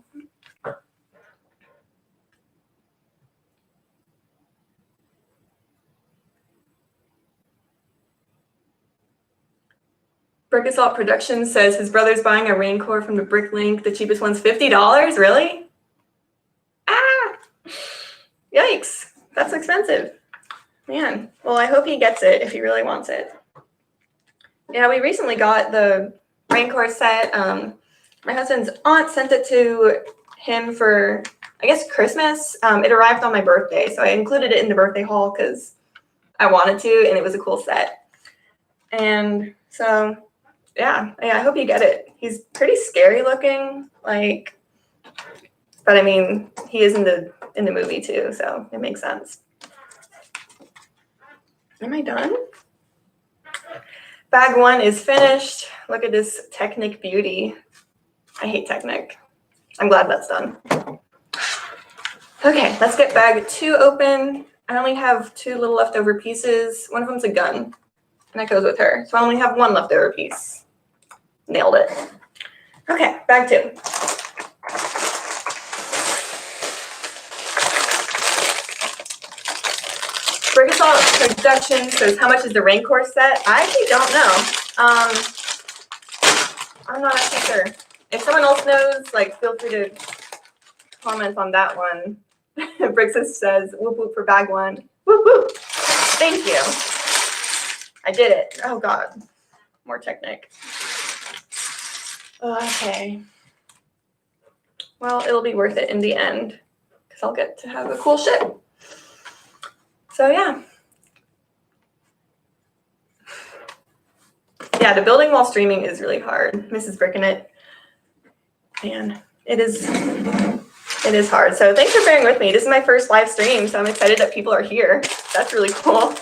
Brick Assault Productions says his brother's buying a rain core from the Brick Link. The cheapest one's $50. Really? Ah! Yikes. That's expensive. Man. Well, I hope he gets it if he really wants it. Yeah, we recently got the rain core set. My husband's aunt sent it to him for, I guess, Christmas. It arrived on my birthday, so I included it in the birthday haul because I wanted to, and it was a cool set. And so... Yeah, I hope you get it. He's pretty scary looking, like, but I mean, he is in the movie too, so it makes sense. Am I done? Bag one is finished. Look at this Technic beauty. I hate Technic. I'm glad that's done. Okay, let's get bag two open. I only have two little leftover pieces. One of them's a gun, and that goes with her. So I only have one leftover piece. Nailed it. Okay, bag two. Brick Assault Productions says, how much is the rain core set? I actually don't know. I'm not actually sure. If someone else knows, like, feel free to comment on that one. Brixis says, whoop whoop for bag one. Whoop whoop. Thank you. I did it. Oh God. More Technic. Okay. Well, it'll be worth it in the end because I'll get to have a cool ship. So yeah. Yeah, the building while streaming is really hard. Mrs. Brickinit. Man, it is hard. So thanks for bearing with me. This is my first live stream, so I'm excited that people are here. That's really cool.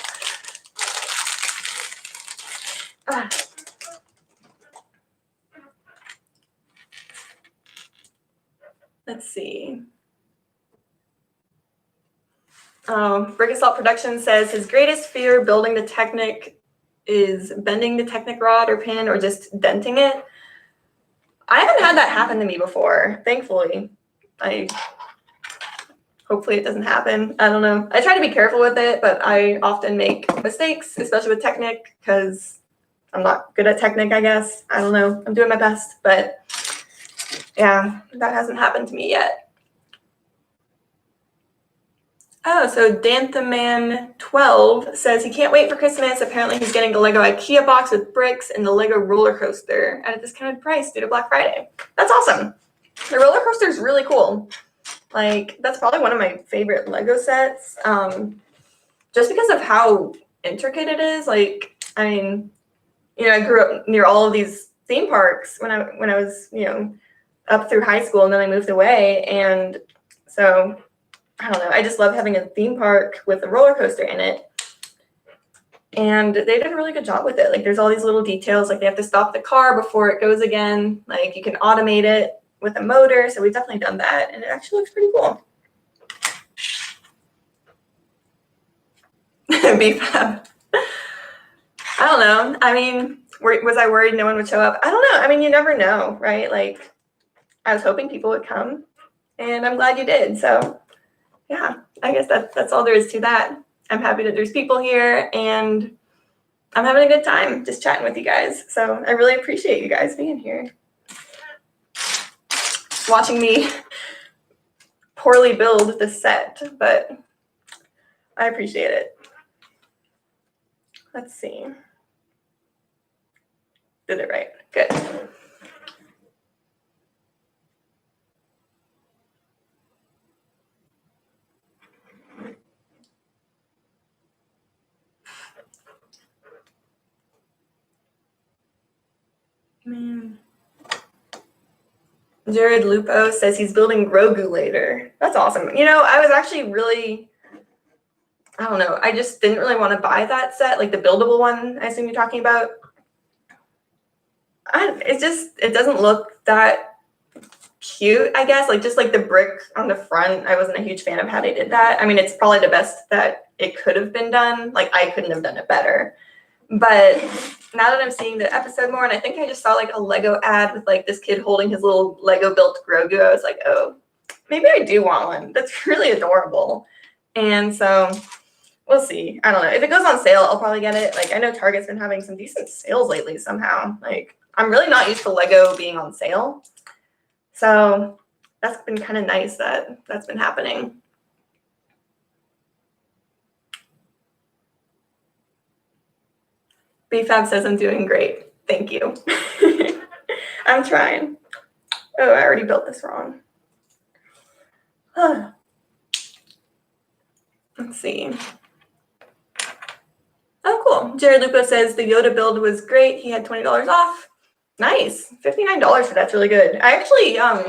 Let's see. Brick Assault Productions says his greatest fear building the Technic is bending the Technic rod or pin or just denting it. I haven't had that happen to me before, thankfully. Hopefully it doesn't happen. I don't know. I try to be careful with it, but I often make mistakes, especially with Technic, because I'm not good at Technic, I guess. I don't know. I'm doing my best, but yeah, that hasn't happened to me yet. Oh, so Danthaman12 says he can't wait for Christmas. Apparently he's getting the Lego IKEA box with bricks and the Lego roller coaster at a discounted price due to Black Friday. That's awesome. The roller coaster is really cool. Like, that's probably one of my favorite Lego sets, just because of how intricate it is. Like, I mean, I grew up near all of these theme parks when I was, up through high school, and then I moved away, and so I don't know. I just love having a theme park with a roller coaster in it. And they did a really good job with it. Like, there's all these little details. Like, they have to stop the car before it goes again. Like, you can automate it with a motor. So we've definitely done that. And it actually looks pretty cool. BFAB. I don't know. I mean, was I worried no one would show up? I don't know. I mean, you never know, right? Like, I was hoping people would come. And I'm glad you did. So yeah, I guess that's all there is to that. I'm happy that there's people here, and I'm having a good time just chatting with you guys. So I really appreciate you guys being here. Watching me poorly build the set, but I appreciate it. Let's see. Did it right. Good. Man. Jared Lupo says he's building Grogu later. That's awesome. I was actually really, I don't know. I just didn't really want to buy that set, like the buildable one I assume you're talking about. It doesn't look that cute, I guess. Like, just like the brick on the front, I wasn't a huge fan of how they did that. I mean, it's probably the best that it could have been done. Like, I couldn't have done it better. But now that I'm seeing the episode more, and I think I just saw like a Lego ad with like this kid holding his little Lego built Grogu, I was like, oh, maybe I do want one. That's really adorable. And so we'll see. I don't know. If it goes on sale, I'll probably get it. Like, I know Target's been having some decent sales lately somehow. Like, I'm really not used to Lego being on sale. So that's been kind of nice that that's been happening. BFAB says I'm doing great. Thank you. I'm trying. Oh, I already built this wrong. Let's see. Oh, cool. Jared Lupo says the Yoda build was great. He had $20 off. Nice. $59 for that's really good. I actually, I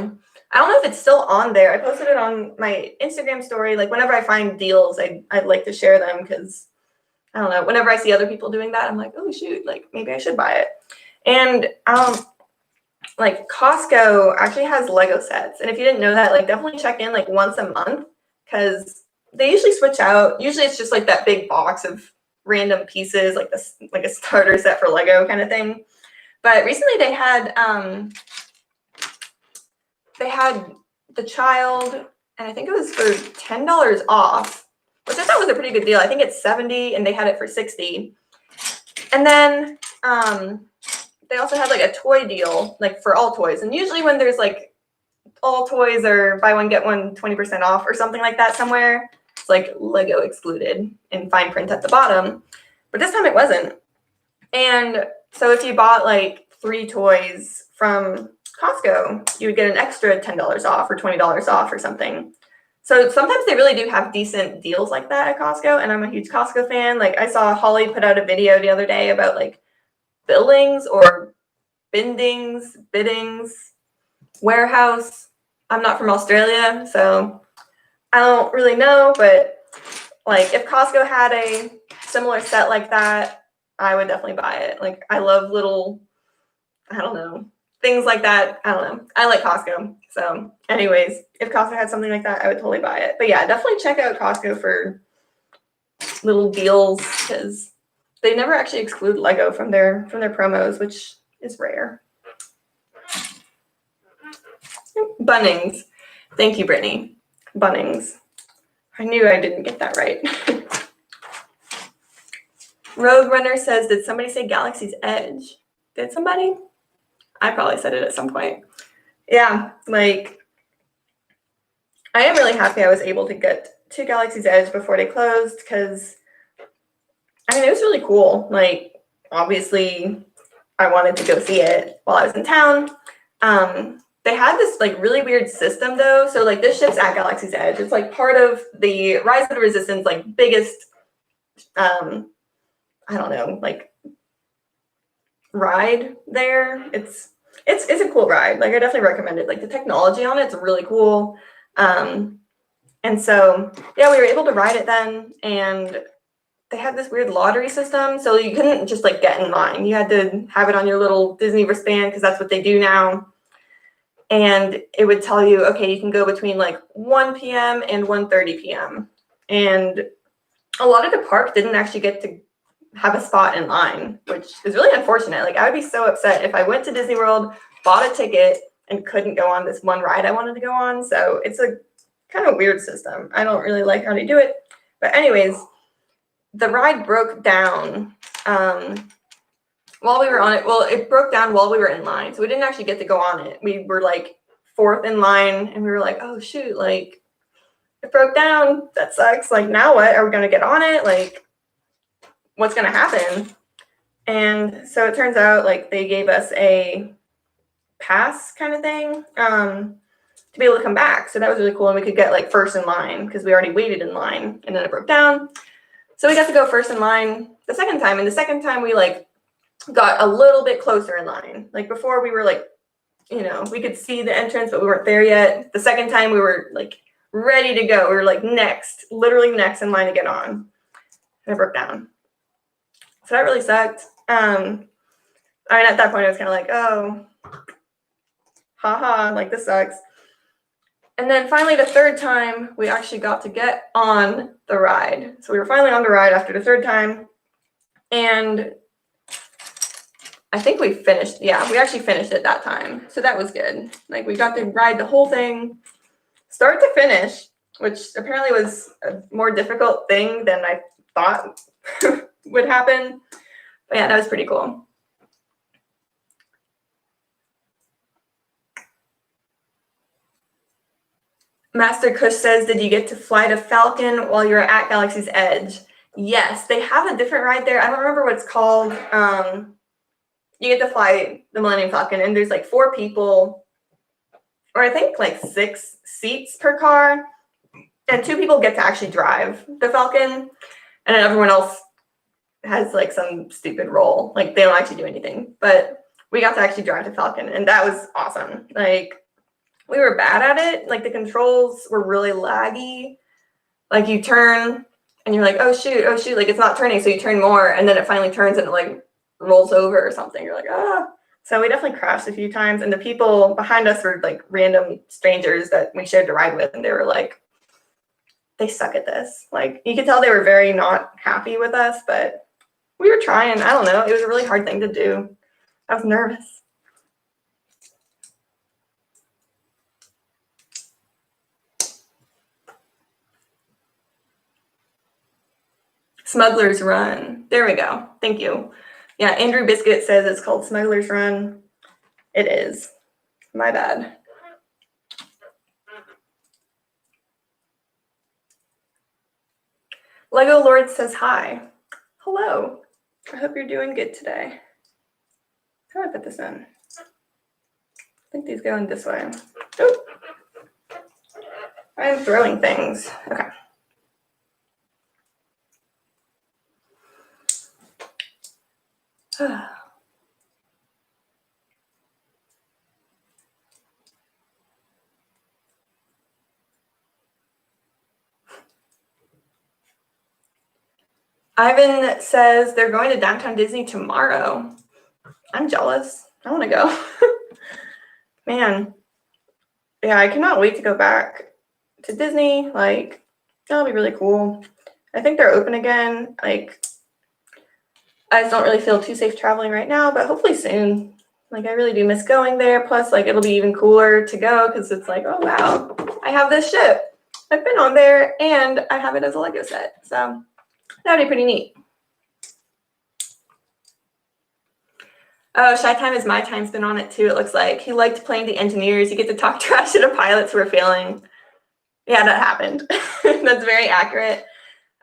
don't know if it's still on there. I posted it on my Instagram story. Like, whenever I find deals, I'd like to share them because, I don't know, whenever I see other people doing that, I'm like, oh, shoot, like, maybe I should buy it. And, like, Costco actually has Lego sets. And if you didn't know that, like, definitely check in, like, once a month because they usually switch out. Usually it's just, like, that big box of random pieces, like this, like a starter set for Lego kind of thing. But recently they had the child, and I think it was for $10 off, which I thought was a pretty good deal. I think it's $70 and they had it for $60. And then they also had like a toy deal, like for all toys. And usually when there's like all toys or buy one, get one 20% off or something like that somewhere, it's like Lego excluded in fine print at the bottom. But this time it wasn't. And so if you bought like 3 toys from Costco, you would get an extra $10 off or $20 off or something. So sometimes they really do have decent deals like that at Costco, and I'm a huge Costco fan. Like, I saw Holly put out a video the other day about like billings or biddings, warehouse. I'm not from Australia, so I don't really know, but like if Costco had a similar set like that, I would definitely buy it. Like, I love little, I don't know, things like that. I don't know. I like Costco. So anyways, if Costco had something like that, I would totally buy it. But yeah, definitely check out Costco for little deals because they never actually exclude Lego from their promos, which is rare. Bunnings. Thank you, Brittany. Bunnings. I knew I didn't get that right. Rogue Runner says, did somebody say Galaxy's Edge? Did somebody? I probably said it at some point. Yeah, like, I am really happy I was able to get to Galaxy's Edge before they closed because, I mean, it was really cool. Like, obviously, I wanted to go see it while I was in town. They had this like really weird system though. So like this ship's at Galaxy's Edge. It's like part of the Rise of the Resistance like biggest I don't know, like ride there. It's a cool ride. Like I definitely recommend it. Like the technology on it's really cool. And so yeah, we were able to ride it then, and they had this weird lottery system. So you couldn't just like get in line. You had to have it on your little Disney wristband because that's what they do now. And it would tell you, okay, you can go between like 1 p.m. and 1:30 p.m. And a lot of the park didn't actually get to have a spot in line, which is really unfortunate. Like I would be so upset if I went to Disney World, bought a ticket, and couldn't go on this one ride I wanted to go on. So it's a kind of weird system. I don't really like how they do it. But anyways, the ride broke down while we were on it. Well, it broke down while we were in line. So we didn't actually get to go on it. We were like fourth in line and we were like, oh shoot, like it broke down. That sucks. Like now what? Are we gonna get on it? Like what's gonna happen? And so it turns out like they gave us a pass kind of thing to be able to come back. So that was really cool. And we could get like first in line because we already waited in line and then it broke down. So we got to go first in line the second time. And the second time we like got a little bit closer in line. Like before we were like, you know, we could see the entrance, but we weren't there yet. The second time we were like ready to go. We were like next, literally next in line to get on. And it broke down. So that really sucked. I mean, at that point I was kind of like, oh, haha, like this sucks. And then finally the third time we actually got to get on the ride. So we were finally on the ride after the third time. And I think we finished. Yeah, we actually finished it that time. So that was good. Like we got to ride the whole thing, start to finish, which apparently was a more difficult thing than I thought would happen. But yeah, that was pretty cool. Master Kush says, did you get to fly the Falcon while you were at Galaxy's Edge? Yes, they have a different ride there. I don't remember what it's called. You get to fly the Millennium Falcon, and there's like 4 people, or I think like 6 seats per car, and 2 people get to actually drive the Falcon, and then everyone else has like some stupid role. Like they don't actually do anything, but we got to actually drive the Falcon, and that was awesome. Like we were bad at it. Like the controls were really laggy. Like you turn and you're like, oh shoot, like it's not turning. So you turn more and then it finally turns and it like rolls over or something. You're like, ah. So we definitely crashed a few times. And the people behind us were like random strangers that we shared the ride with. And they were like, they suck at this. Like you could tell they were very not happy with us, but we were trying. I don't know. It was a really hard thing to do. I was nervous. Smuggler's Run. There we go. Thank you. Yeah, Andrew Biscuit says it's called Smuggler's Run. It is. My bad. Lego Lord says hi. Hello. I hope you're doing good today. How do I put this in? I think these go in this way. Oh. I'm throwing things. Okay. Ivan says they're going to Downtown Disney tomorrow. I'm jealous. I want to go. man, yeah, I cannot wait to go back to Disney. Like, that'll be really cool. I think they're open again. Like, I just don't really feel too safe traveling right now, but hopefully soon. Like, I really do miss going there. Plus, like, it'll be even cooler to go because it's like, oh, wow, I have this ship. I've been on there and I have it as a Lego set. So that'd be pretty neat. Oh, Shy Time is My Time's been on it too, it looks like. He liked playing the engineers. You get to talk trash to the pilots who are failing. Yeah, that happened. That's very accurate.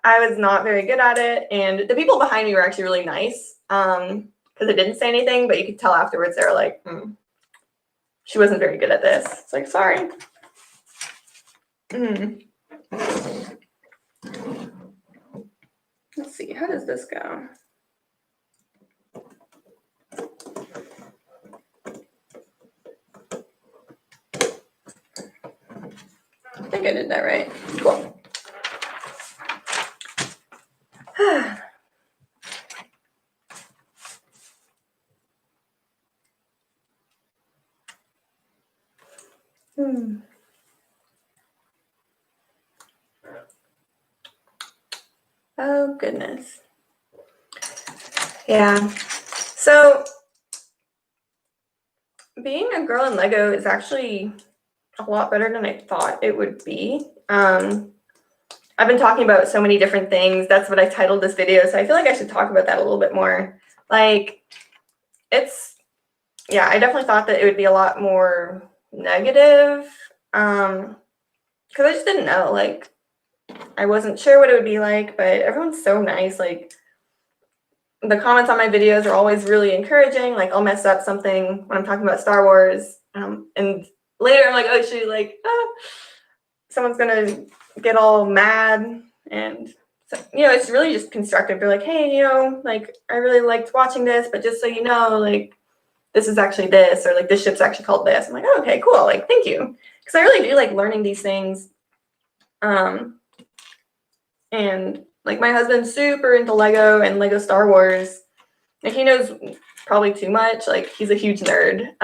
I was not very good at it, and the people behind me were actually really nice because they didn't say anything, but you could tell afterwards they were like, she wasn't very good at this. It's like, sorry. Let's see, how does this go? I think I did that right. Cool. Oh, goodness. Yeah. So being a girl in Lego is actually a lot better than I thought it would be. I've been talking about so many different things. That's what I titled this video. So I feel like I should talk about that a little bit more. Like, yeah, I definitely thought that it would be a lot more negative. Because I just didn't know. Like, I wasn't sure what it would be like, but everyone's so nice. Like, the comments on my videos are always really encouraging. Like, I'll mess up something when I'm talking about Star Wars. And later I'm like, oh, shoot, like, someone's going to get all mad. And, so, it's really just constructive. They're like, hey, like, I really liked watching this, but just so you know, like, this is actually this, or like, this ship's actually called this. I'm like, oh, okay, cool. Like, thank you. Because I really do like learning these things. And like, my husband's super into Lego and Lego Star Wars. Like, he knows probably too much. Like, he's a huge nerd.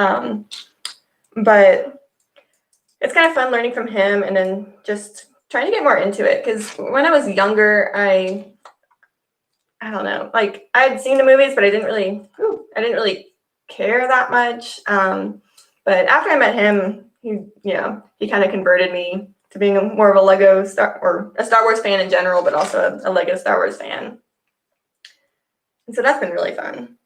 But it's kind of fun learning from him and then just trying to get more into it. Because when I was younger, I don't know, like, I'd seen the movies, but I didn't really care that much. But after I met him, he kind of converted me to being more of a Lego a Star Wars fan in general, but also a Lego Star Wars fan. And so that's been really fun.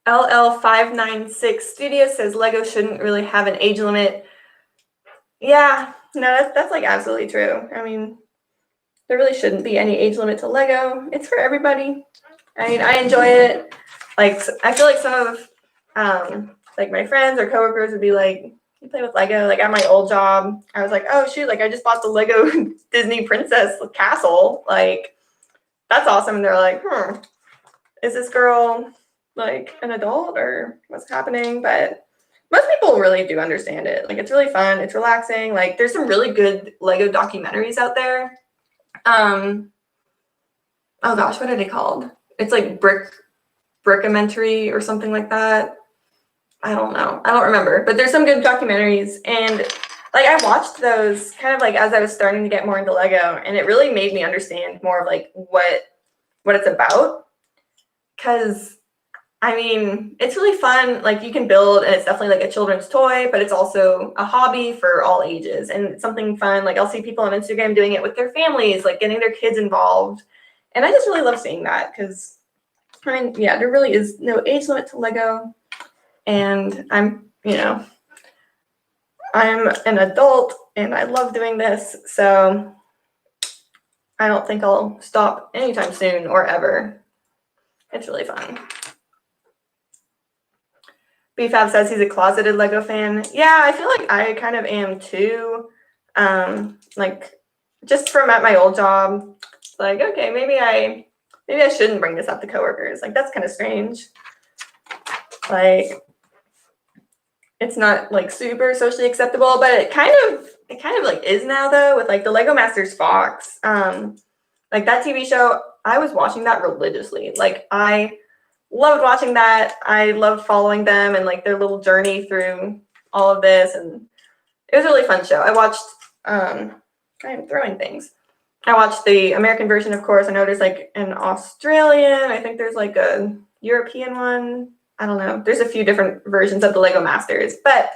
LL596 Studio says Lego shouldn't really have an age limit. Yeah, no, that's like absolutely true. I mean, there really shouldn't be any age limit to Lego. It's for everybody. I mean, I enjoy it. Like, I feel like some of like my friends or coworkers would be like, you play with Lego? Like, at my old job, I was like, oh shoot, like, I just bought the Lego Disney Princess Castle. Like, that's awesome. And they're like, is this girl like an adult or what's happening? But most people really do understand it. Like, it's really fun. It's relaxing. Like, there's some really good Lego documentaries out there. Oh gosh, what are they called? It's like Brickomentary or something like that. I don't know. I don't remember. But there's some good documentaries. And like, I watched those kind of like as I was starting to get more into Lego, and it really made me understand more of like what it's about. Because I mean, it's really fun. Like, you can build, and it's definitely like a children's toy, but it's also a hobby for all ages, and it's something fun. Like, I'll see people on Instagram doing it with their families, like getting their kids involved. And I just really love seeing that because, I mean, yeah, there really is no age limit to Lego. And I'm an adult and I love doing this. So I don't think I'll stop anytime soon or ever. It's really fun. BFAB says he's a closeted Lego fan. Yeah, I feel like I kind of am too. Like, just from at my old job, like, okay, maybe I shouldn't bring this up to coworkers. Like, that's kind of strange. Like, it's not like super socially acceptable, but it kind of like is now though with like the Lego Masters Fox. Like that TV show, I was watching that religiously. Like I loved watching that. I loved following them and like their little journey through all of this, and it was a really fun show. I watched I'm throwing things. I watched the American version, of course. I know there's like an Australian, I think there's like a European one. I don't know. There's a few different versions of the Lego Masters, but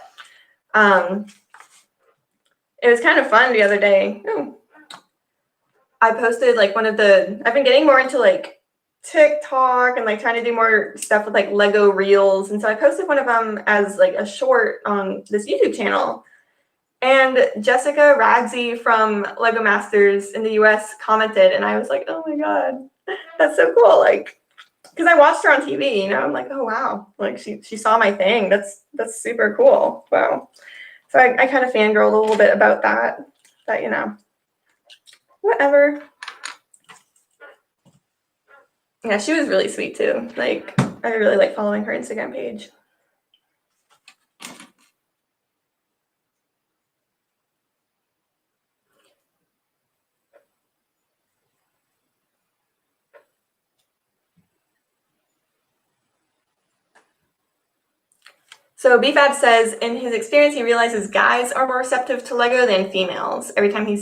it was kind of fun the other day. Ooh. I posted like I've been getting more into like TikTok and like trying to do more stuff with like Lego Reels. And so I posted one of them as like a short on this YouTube channel. And Jessica Ragsey from Lego Masters in the US commented, and I was like, oh my God, that's so cool. Like, because I watched her on TV, you know, I'm like, oh wow, like she saw my thing. That's super cool. Wow. So I kind of fangirled a little bit about that, but you know, whatever. Yeah, she was really sweet too. Like, I really like following her Instagram page. So BFAB says, in his experience, he realizes guys are more receptive to Lego than females. Every time he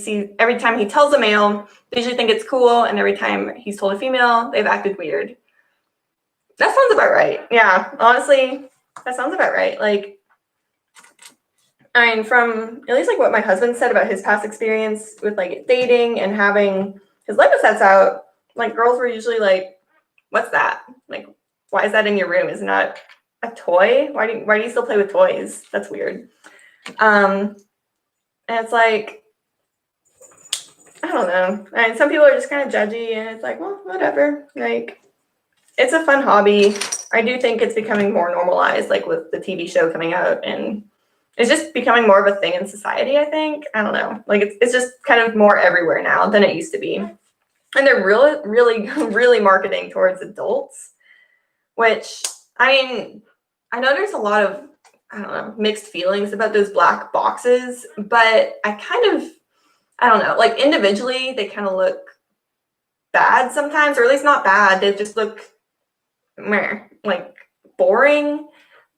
tells a male, they usually think it's cool, and every time he's told a female, they've acted weird. That sounds about right. Yeah, honestly, that sounds about right. Like, I mean, from at least like what my husband said about his past experience with like dating and having his Lego sets out, like girls were usually like, "What's that? Like, why is that in your room? Isn't that a toy? Why do you still play with toys? That's weird." And it's like, I don't know. I mean, some people are just kind of judgy, and it's like, well, whatever. Like, it's a fun hobby. I do think it's becoming more normalized, like with the TV show coming out, and it's just becoming more of a thing in society, I think. I don't know. Like, it's just kind of more everywhere now than it used to be. And they're really, really, really marketing towards adults, which, I mean, I know there's a lot of, I don't know, mixed feelings about those black boxes, but I don't know, like individually, they kind of look bad sometimes, or at least not bad. They just look like boring.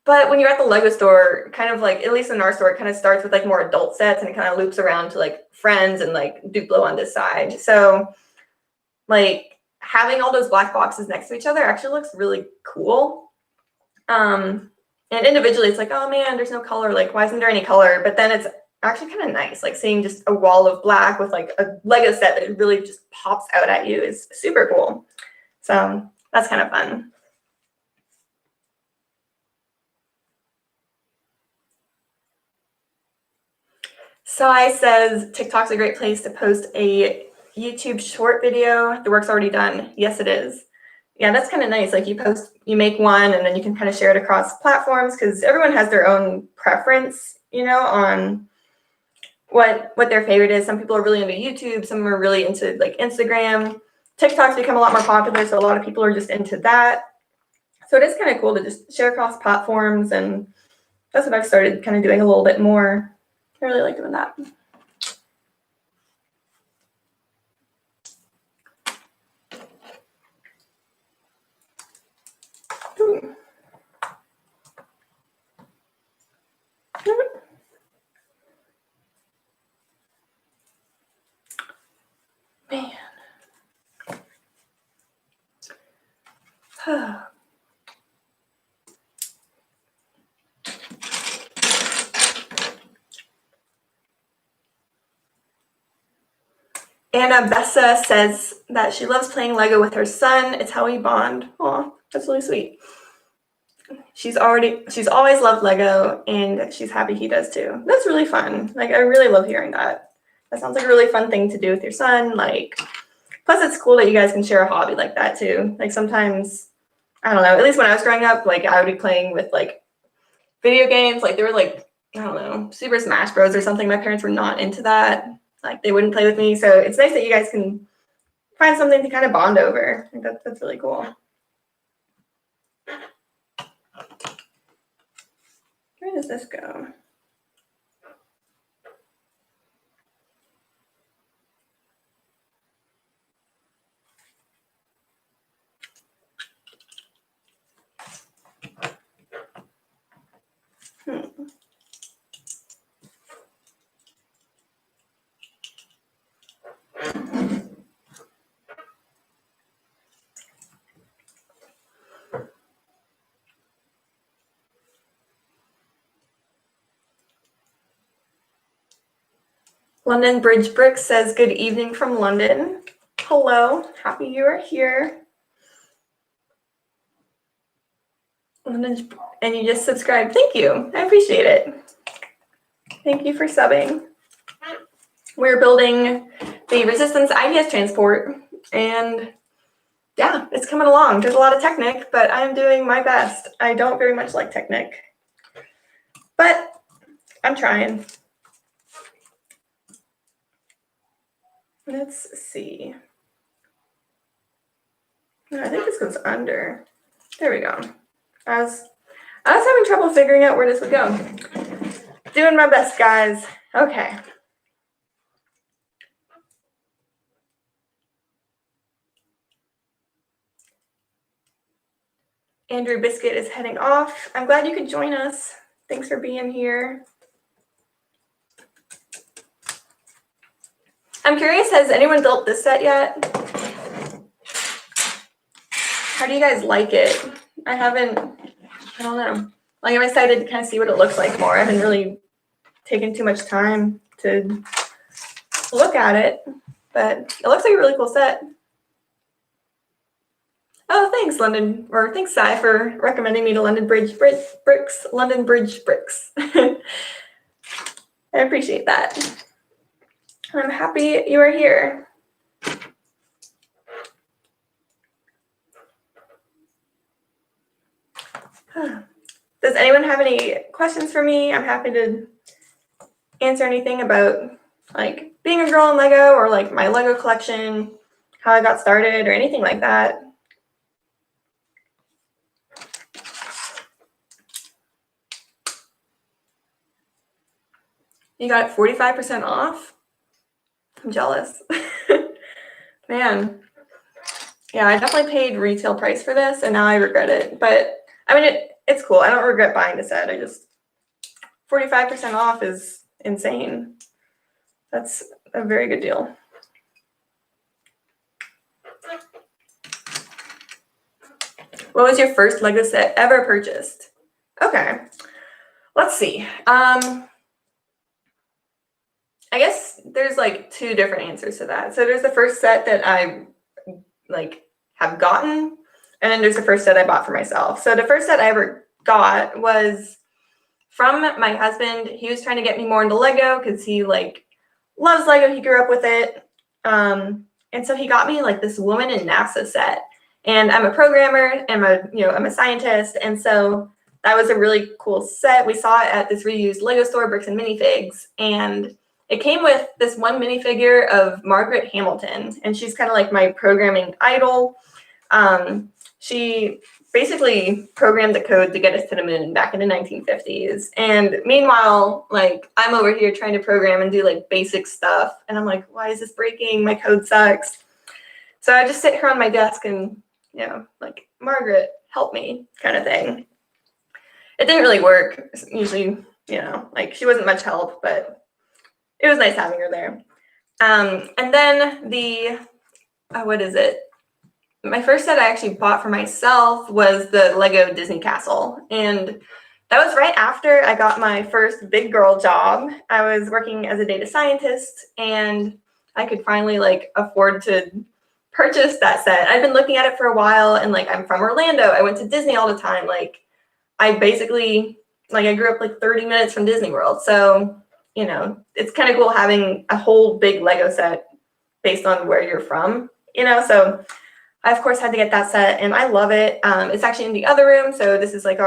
But when you're at the Lego store, kind of like, at least in our store, it kind of starts with like more adult sets and it kind of loops around to like Friends and like Duplo on this side. So like having all those black boxes next to each other actually looks really cool. And individually it's like, oh man, there's no color. Like, why isn't there any color? But then it's actually kind of nice. Like seeing just a wall of black with like a Lego set that really just pops out at you is super cool. So that's kind of fun. Sai says TikTok's a great place to post a YouTube short video. The work's already done. Yes, it is. Yeah, that's kind of nice. Like you make one and then you can kind of share it across platforms because everyone has their own preference, you know, on what their favorite is. Some people are really into YouTube. Some are really into like Instagram. TikTok's become a lot more popular, so a lot of people are just into that. So it is kind of cool to just share across platforms, and that's what I've started kind of doing a little bit more. I really like doing that. Man. Anna Bessa says that she loves playing Lego with her son. It's how we bond. Aw, that's really sweet. She's always loved Lego, and she's happy he does too. That's really fun. Like, I really love hearing that. That sounds like a really fun thing to do with your son. Like, plus it's cool that you guys can share a hobby like that too. Like sometimes, I don't know, at least when I was growing up, like I would be playing with like video games. Like they were like, I don't know, Super Smash Bros. Or something. My parents were not into that. Like they wouldn't play with me. So it's nice that you guys can find something to kind of bond over. I think that's really cool. Where does this go? London Bridge Bricks says, good evening from London. Hello, happy you are here. London, and you just subscribed. Thank you. I appreciate it. Thank you for subbing. We're building the Resistance IDS transport, and yeah, it's coming along. There's a lot of Technic, but I'm doing my best. I don't very much like Technic, but I'm trying. Let's see. No, I think this goes under. There we go. I was having trouble figuring out where this would go. Doing my best, guys. Okay. Andrew Biscuit is heading off. I'm glad you could join us. Thanks for being here. I'm curious, has anyone built this set yet? How do you guys like it? I don't know. Like, I'm excited to kind of see what it looks like more. I haven't really taken too much time to look at it, but it looks like a really cool set. Oh, thanks, London, or thanks, Sai, for recommending me to London Bridge Bricks. London Bridge Bricks. I appreciate that. I'm happy you are here. Does anyone have any questions for me? I'm happy to answer anything about like being a girl in Lego or like my Lego collection, how I got started or anything like that. You got it 45% off? I'm jealous. Man. Yeah, I definitely paid retail price for this and now I regret it. But I mean, it's cool. I don't regret buying the set. 45% off is insane. That's a very good deal. What was your first Lego set ever purchased? Okay, let's see. I guess there's like two different answers to that. So there's the first set that I like have gotten, and then there's the first set I bought for myself. So the first set I ever got was from my husband. He was trying to get me more into Lego because he like loves Lego. He grew up with it. And so he got me like this Woman in NASA set. And I'm a programmer and I'm a scientist. And so that was a really cool set. We saw it at this reused Lego store, Bricks and Minifigs. And it came with this one minifigure of Margaret Hamilton. And she's kind of like my programming idol. She basically programmed the code to get us to the moon back in the 1950s. And meanwhile, like I'm over here trying to program and do like basic stuff. And I'm like, why is this breaking? My code sucks. So I just sit here on my desk and, like, Margaret, help me kind of thing. It didn't really work. Usually, like she wasn't much help, but it was nice having her there. And then what is it? My first set I actually bought for myself was the Lego Disney Castle. And that was right after I got my first big girl job. I was working as a data scientist and I could finally like afford to purchase that set. I've been looking at it for a while and like I'm from Orlando. I went to Disney all the time. Like I basically, like I grew up like 30 minutes from Disney World. So, it's kind of cool having a whole big Lego set based on where you're from, so I, of course, had to get that set, and I love it. It's actually in the other room, so this is like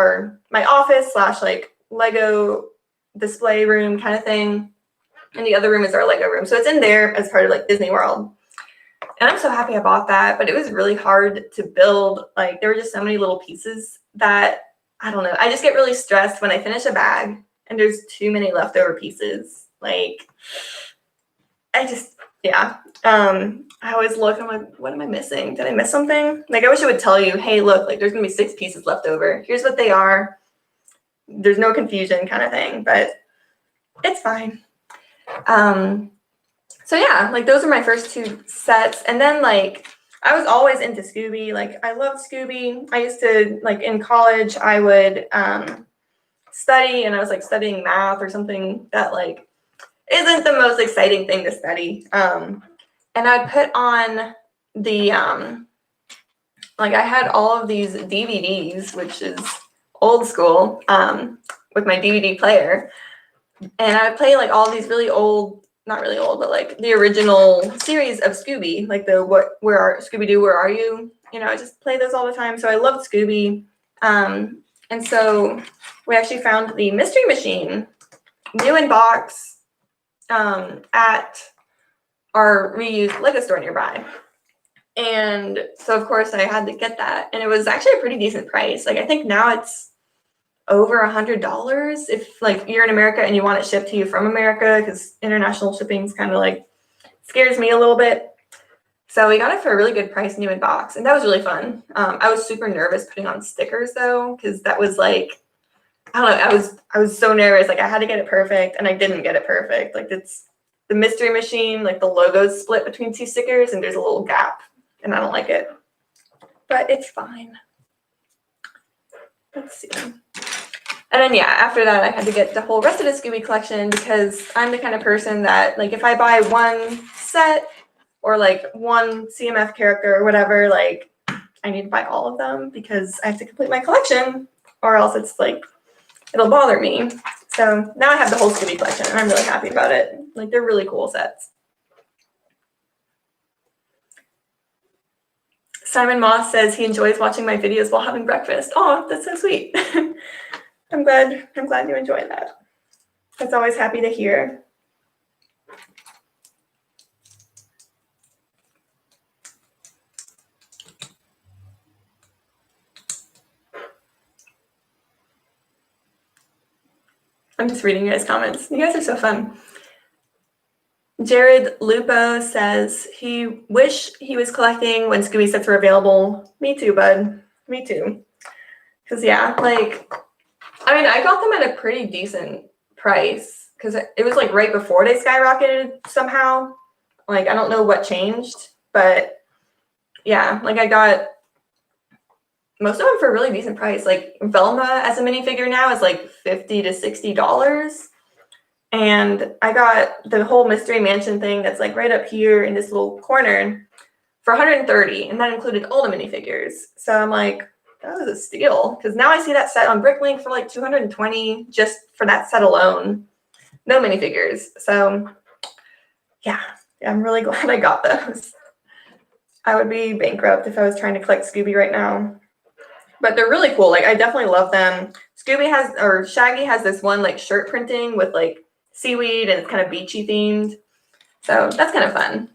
my office / like Lego display room kind of thing, and the other room is our Lego room. So it's in there as part of like Disney World, and I'm so happy I bought that, but it was really hard to build. Like there were just so many little pieces that I don't know. I just get really stressed when I finish a bag and there's too many leftover pieces. Like, I just, yeah. I always look, I'm like, what am I missing? Did I miss something? Like, I wish it would tell you, hey, look, like there's gonna be 6 pieces left over. Here's what they are. There's no confusion kind of thing, but it's fine. So yeah, like those are my first 2 sets. And then like, I was always into Scooby. Like, I love Scooby. I used to, like in college, I would study, and I was like studying math or something that like isn't the most exciting thing to study. And I'd put on the like I had all of these DVDs, which is old school, with my DVD player, and I would play like all these really old, not really old, but like the original series of Scooby, like the Scooby-Doo, Where Are You? You know, I just play those all the time. So I loved Scooby. And so we actually found the Mystery Machine, new in box, at our reused Lego store nearby. And so of course I had to get that. And it was actually a pretty decent price. Like I think now it's over $100 if like you're in America and you want it shipped to you from America, because international shipping is kind of like scares me a little bit. So we got it for a really good price, new in box, and that was really fun. I was super nervous putting on stickers though, because that was like, I don't know, I was so nervous. Like I had to get it perfect, and I didn't get it perfect. Like it's the Mystery Machine, like the logo's split between 2 stickers, and there's a little gap, and I don't like it, but it's fine. Let's see. And then, yeah, after that, I had to get the whole rest of the Scooby collection, because I'm the kind of person that, like, if I buy one set or, like, one CMF character or whatever, like, I need to buy all of them because I have to complete my collection, or else it's, like, it'll bother me. So now I have the whole Scooby collection, and I'm really happy about it. Like, they're really cool sets. Simon Moss says he enjoys watching my videos while having breakfast. Oh, that's so sweet. I'm glad you enjoyed that. That's always happy to hear. I'm just reading you guys' comments. You guys are so fun. Jared Lupo says he wish he was collecting when Scooby sets were available. Me too, bud. Me too. Because, yeah, like, I mean, I got them at a pretty decent price because it was, like, right before they skyrocketed somehow. Like, I don't know what changed, but, yeah, like, I got most of them for a really decent price. Like, Velma as a minifigure now is, like, $50 to $60. And I got the whole Mystery Mansion thing that's like right up here in this little corner for $130, and that included all the minifigures. So I'm like, that was a steal, because now I see that set on Bricklink for like $220 just for that set alone. No minifigures. So yeah, I'm really glad I got those. I would be bankrupt if I was trying to collect Scooby right now. But they're really cool. Like, I definitely love them. Shaggy has this one like shirt printing with like seaweed, and it's kind of beachy themed. So that's kind of fun.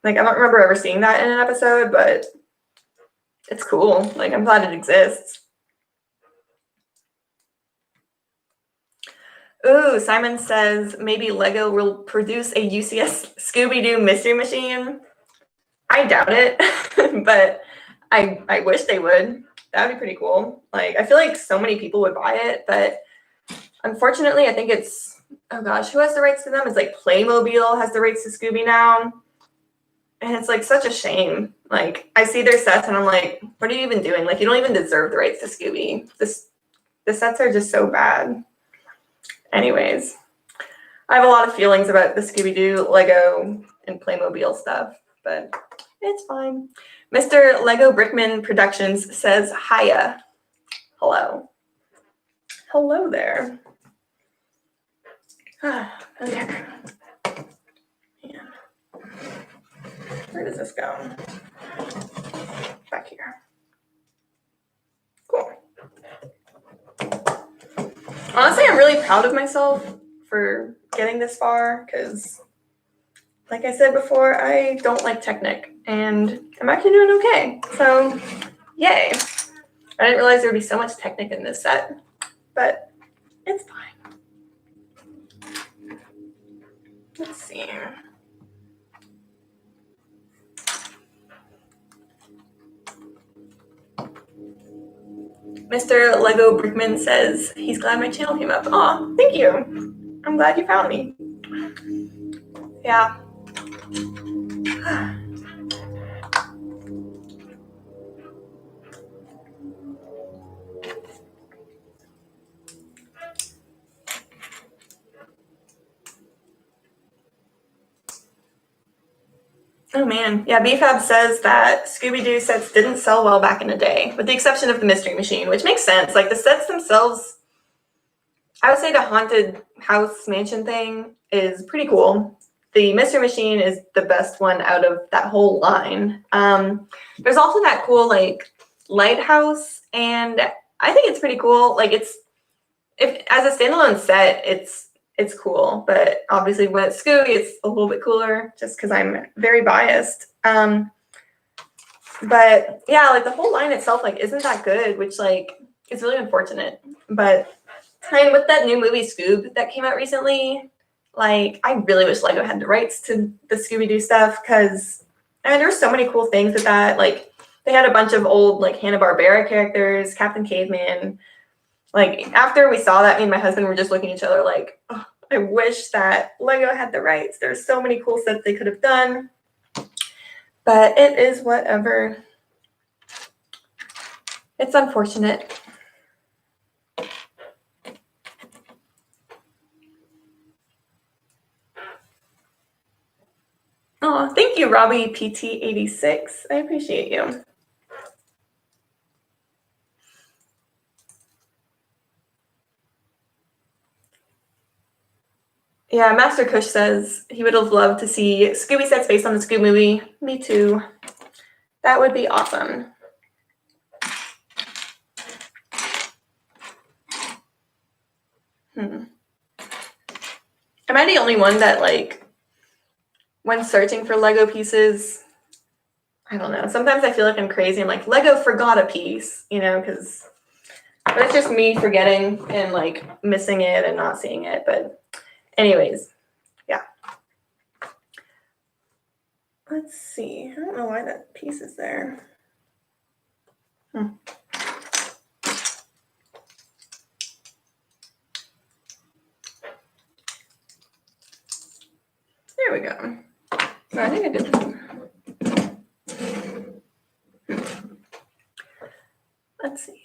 Like, I don't remember ever seeing that in an episode, but it's cool. Like, I'm glad it exists. Ooh, Simon says maybe Lego will produce a UCS Scooby-Doo Mystery Machine. I doubt it, but I wish they would. That would be pretty cool. Like, I feel like so many people would buy it, but unfortunately, I think it's, oh gosh, who has the rights to them? It's like Playmobil has the rights to Scooby now. And it's like such a shame. Like, I see their sets and I'm like, what are you even doing? Like, you don't even deserve the rights to Scooby. The sets are just so bad. Anyways, I have a lot of feelings about the Scooby-Doo, Lego, and Playmobil stuff, but it's fine. Mr. Lego Brickman Productions says, hiya. Hello. Hello there. Okay. Yeah. Where does this go? Back here. Cool. Honestly, I'm really proud of myself for getting this far, because, like I said before, I don't like Technic, and I'm actually doing okay. So, yay. I didn't realize there would be so much Technic in this set, but it's fine. Let's see. Mr. Lego Brickman says he's glad my channel came up. Aw, thank you. I'm glad you found me. Yeah. Oh man, yeah, BFAB says that Scooby-Doo sets didn't sell well back in the day, with the exception of the Mystery Machine, which makes sense. Like the sets themselves, I would say the Haunted House Mansion thing is pretty cool. The Mystery Machine is the best one out of that whole line. There's also that cool like lighthouse, and I think it's pretty cool. Like if as a standalone set, it's cool, but obviously when it's Scooby, it's a little bit cooler just because I'm very biased. But yeah, like the whole line itself, like, isn't that good, which like is really unfortunate. But and with that new movie Scoob that came out recently, like I really wish Lego had the rights to the Scooby-Doo stuff because I mean there's so many cool things with that. Like they had a bunch of old like Hanna-Barbera characters, Captain Caveman. Like after we saw that, me and my husband were just looking at each other like, oh, I wish that Lego had the rights. There's so many cool sets they could have done. But it is whatever. It's unfortunate. Oh, thank you, Robbie PT86. I appreciate you. Yeah, Master Kush says he would have loved to see Scooby sets based on the Scoob movie. Me too. That would be awesome. Am I the only one that, like, when searching for Lego pieces, I don't know. Sometimes I feel like I'm crazy. I'm like, Lego forgot a piece, you know, because it's just me forgetting and, like, missing it and not seeing it. But anyways, yeah. Let's see. I don't know why that piece is there. There we go. No, I think I did. Let's see.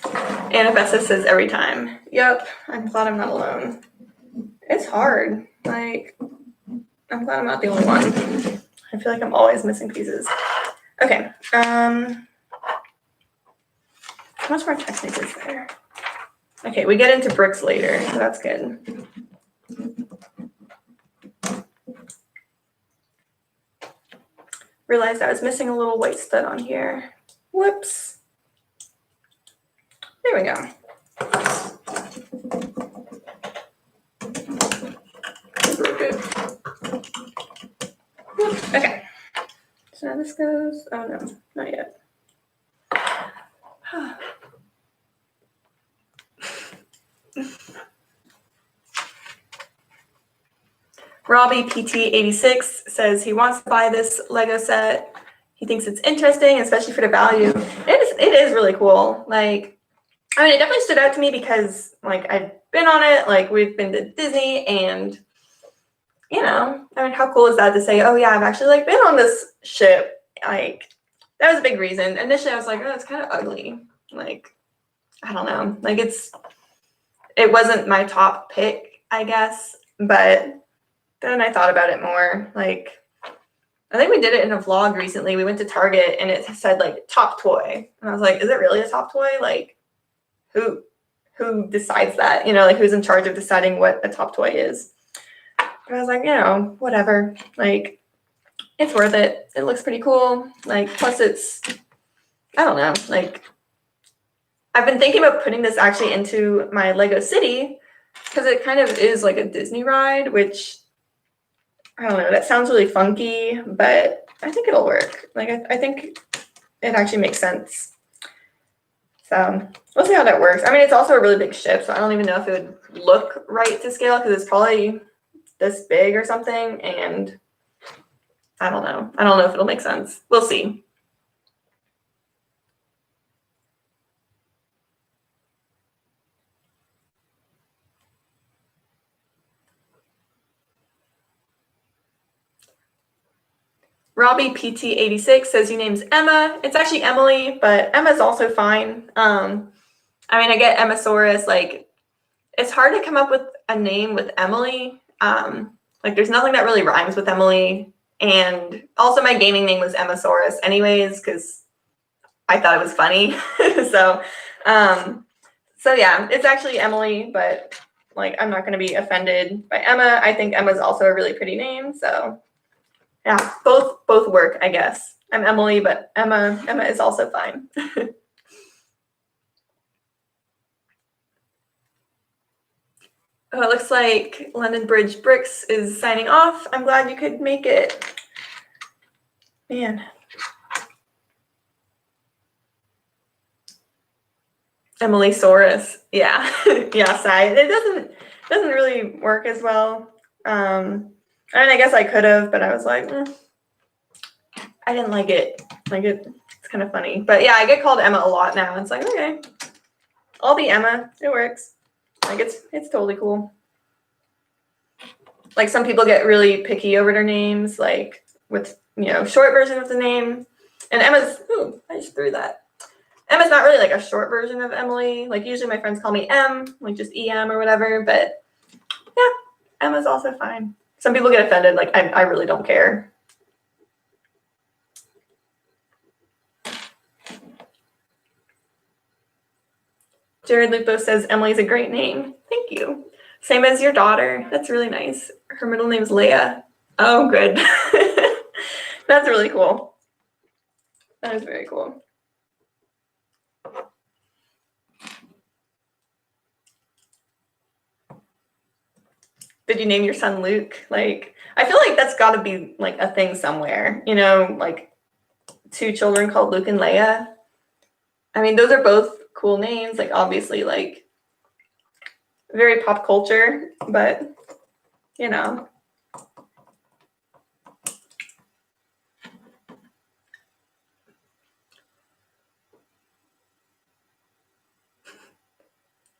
Anifesta says every time. Yep, I'm glad I'm not alone. It's hard. Like, I'm glad I'm not the only one. I feel like I'm always missing pieces. Okay. How much more Technic is there? Okay, we get into bricks later, so that's good. Realized I was missing a little white stud on here. Whoops. There we go. Okay. So now this goes. Oh no, not yet. Robbie PT86 says he wants to buy this Lego set. He thinks it's interesting, especially for the value. It is really cool. Like, I mean, it definitely stood out to me because, like, I've been on it. Like, we've been to Disney, and you know, I mean, how cool is that to say, oh yeah, I've actually like been on this ship. Like, that was a big reason. Initially, I was like, oh, it's kind of ugly. Like, I don't know. Like, it wasn't my top pick, I guess, but then I thought about it more. Like, I think we did it in a vlog recently. We went to Target and it said like top toy. And I was like, is it really a top toy? Like, who decides that? You know, like who's in charge of deciding what a top toy is? But I was like, you know, whatever. Like, it's worth it. It looks pretty cool. Like, plus it's, I don't know. Like, I've been thinking about putting this actually into my Lego City because it kind of is like a Disney ride, which I don't know, that sounds really funky, but I think it'll work. Like, I think it actually makes sense. So we'll see how that works. I mean, it's also a really big ship, so I don't even know if it would look right to scale because it's probably this big or something, and I don't know. I don't know if it'll make sense. We'll see. Robbie PT86 says your name's Emma. It's actually Emily, but Emma's also fine. I mean, I get Emmasaurus. Like, it's hard to come up with a name with Emily. Like, there's nothing that really rhymes with Emily. And also, my gaming name was Emmasaurus, anyways, because I thought it was funny. so yeah, it's actually Emily, but like, I'm not going to be offended by Emma. I think Emma's also a really pretty name, so. Yeah, both work, I guess. I'm Emily, but Emma is also fine. Oh, it looks like London Bridge Bricks is signing off. I'm glad you could make it. Man. Emily Saurus. Yeah. Yeah, Sai. It doesn't really work as well. I mean, I guess I could have, but I was like, I didn't like it. Like it's kind of funny. But yeah, I get called Emma a lot now. It's like, okay, I'll be Emma. It works. Like it's totally cool. Like some people get really picky over their names, like with, short version of the name. And Emma's, I just threw that. Emma's not really like a short version of Emily. Like usually my friends call me M, like just EM or whatever. But yeah, Emma's also fine. Some people get offended. Like I really don't care. Jared Lupo says Emily's a great name. Thank you. Same as your daughter. That's really nice. Her middle name is Leia. Oh, good. That's really cool. That is very cool. Did you name your son Luke? Like, I feel like that's got to be like a thing somewhere, like 2 children called Luke and Leia. I mean, those are both cool names, like obviously like very pop culture, but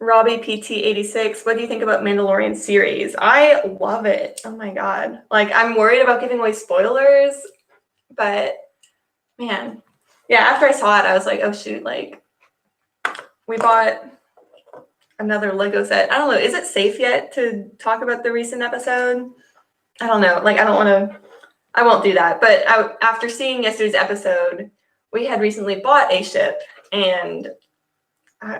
Robbie PT86, what do you think about Mandalorian series? I love it. Oh my god. Like I'm worried about giving away spoilers, but man. Yeah, after I saw it, I was like, oh shoot, like we bought another Lego set. I don't know, is it safe yet to talk about the recent episode? I don't know. Like I won't do that. But after seeing yesterday's episode, we had recently bought a ship, and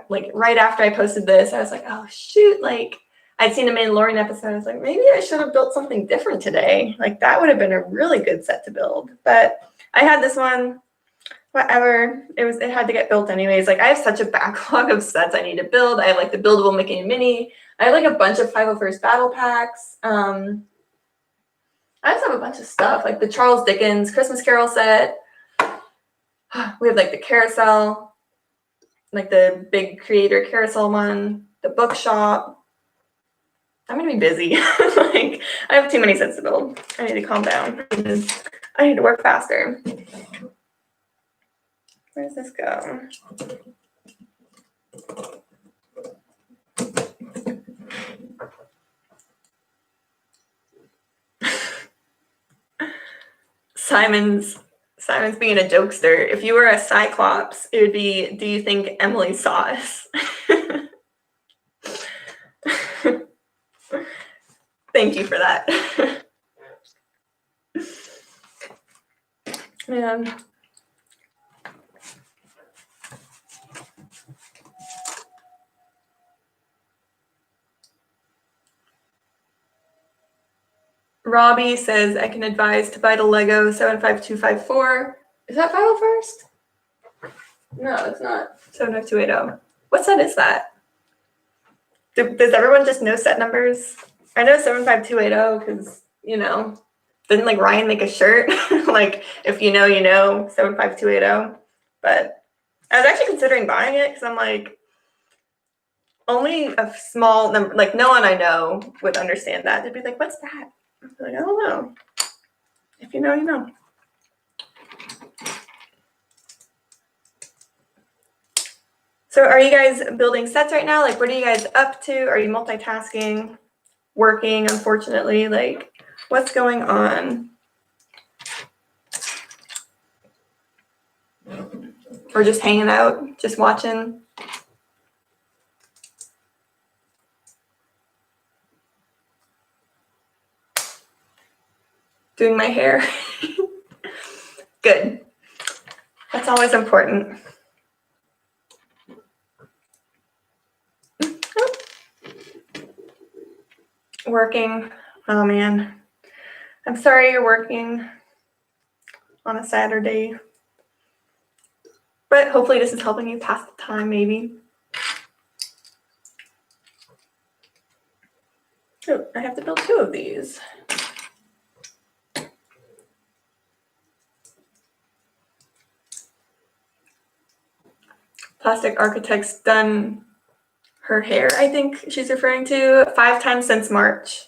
like right after I posted this, I was like, oh shoot, like I'd seen a Mandalorian episode. I was like, maybe I should have built something different today. Like that would have been a really good set to build. But I had this one, whatever. It had to get built anyways. Like I have such a backlog of sets I need to build. I have like the buildable Mickey and Minnie. I have like a bunch of 501st battle packs. I just have a bunch of stuff, like the Charles Dickens Christmas Carol set. We have like the carousel, like the big creator carousel one, the bookshop. I'm gonna be busy. Like I have too many sets to build. I need to calm down. I need to work faster. Where does this go? Simon's being a jokester. If you were a Cyclops, it would be, do you think Emily saw us? Thank you for that. Man. Robbie says, I can advise to buy the Lego 75254. Is that 501st? No, it's not. 75280. What set is that? Does everyone just know set numbers? I know 75280 because, didn't like Ryan make a shirt? Like, if you know, 75280. But I was actually considering buying it because I'm like, only a small number, like no one I know would understand that. They'd be like, what's that? I'd be like, I don't know. If you know, you know. So are you guys building sets right now? Like, what are you guys up to? Are you multitasking, working, unfortunately? Like, what's going on? Or just hanging out, just watching? Doing my hair? Good. That's always important. Working. Oh man. I'm sorry you're working on a Saturday. But hopefully this is helping you pass the time, maybe. Oh, I have to build 2 of these. Plastic Architect's done her hair, I think she's referring to, 5 times since March.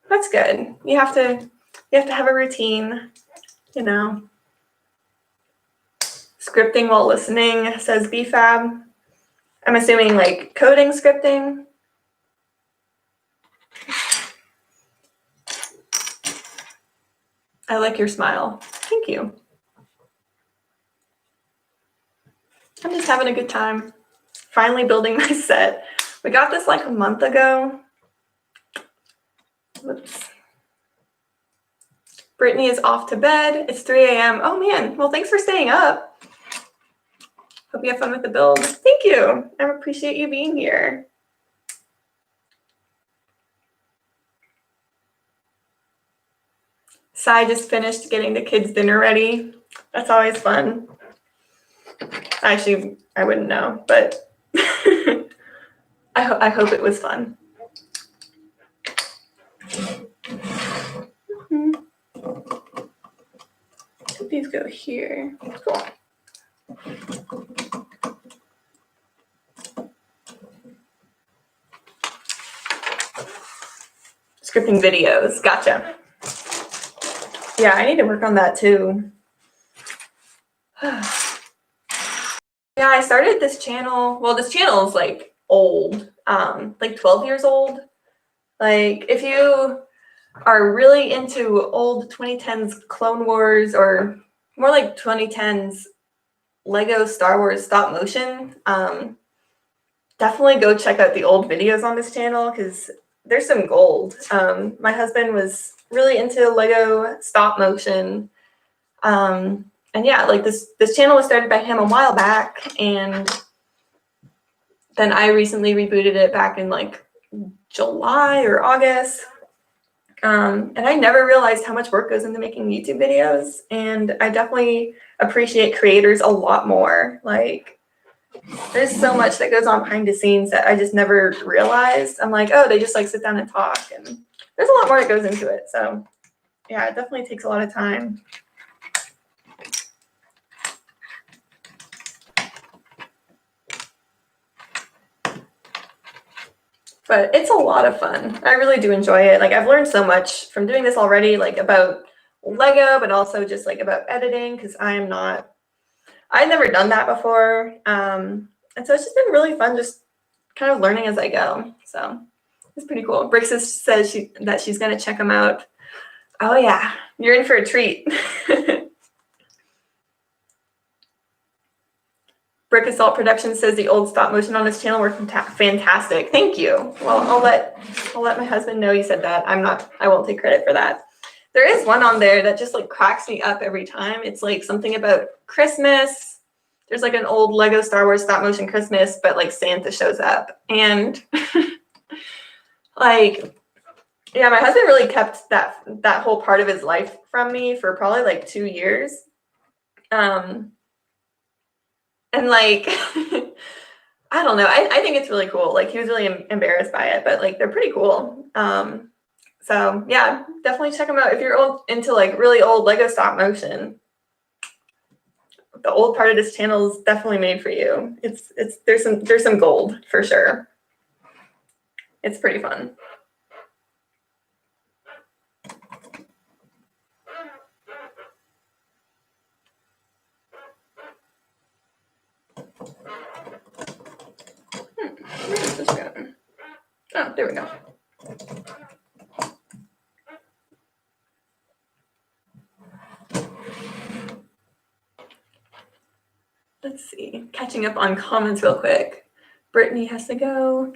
That's good. You have to have a routine, you know. Scripting while listening, says BFAB. I'm assuming like coding scripting. I like your smile. Thank you. I'm just having a good time. Finally building my set. We got this like a month ago. Whoops. Brittany is off to bed. It's 3 a.m. Oh man, well thanks for staying up. Hope you have fun with the build. Thank you. I appreciate you being here. Sai just finished getting the kids' dinner ready. That's always fun. Actually, I wouldn't know, but I hope it was fun. These go here. Cool. Scripting videos. Gotcha. Yeah, I need to work on that too. Yeah, I started this channel. Well, this channel is like old, like 12 years old. Like if you are really into old 2010s Clone Wars or more like 2010s Lego Star Wars stop motion, definitely go check out the old videos on this channel because there's some gold. My husband was really into Lego stop motion. And yeah, like this channel was started by him a while back, and then I recently rebooted it back in like July or August. And I never realized how much work goes into making YouTube videos, and I definitely appreciate creators a lot more. Like, there's so much that goes on behind the scenes that I just never realized. I'm like, oh, they just like sit down and talk, and there's a lot more that goes into it. So yeah, it definitely takes a lot of time. But it's a lot of fun. I really do enjoy it. Like I've learned so much from doing this already, like about Lego, but also just like about editing, because I've never done that before. And so it's just been really fun just kind of learning as I go. So it's pretty cool. Brixis says that she's going to check them out. Oh yeah, you're in for a treat. Brick Assault Productions says the old stop motion on his channel were fantastic. Thank you. Well, I'll let my husband know you said that. I won't take credit for that. There is one on there that just like cracks me up every time. It's like something about Christmas. There's like an old Lego Star Wars stop motion Christmas, but like Santa shows up. And like, yeah, my husband really kept that whole part of his life from me for probably like 2 years. And like, I don't know. I think it's really cool. Like he was really embarrassed by it, but like they're pretty cool. So yeah, definitely check them out if you're into like really old Lego stop motion. the old part of this channel is definitely made for you. There's some gold for sure. It's pretty fun. Where is this going? Oh, there we go. Let's see. Catching up on comments real quick. Brittany has to go.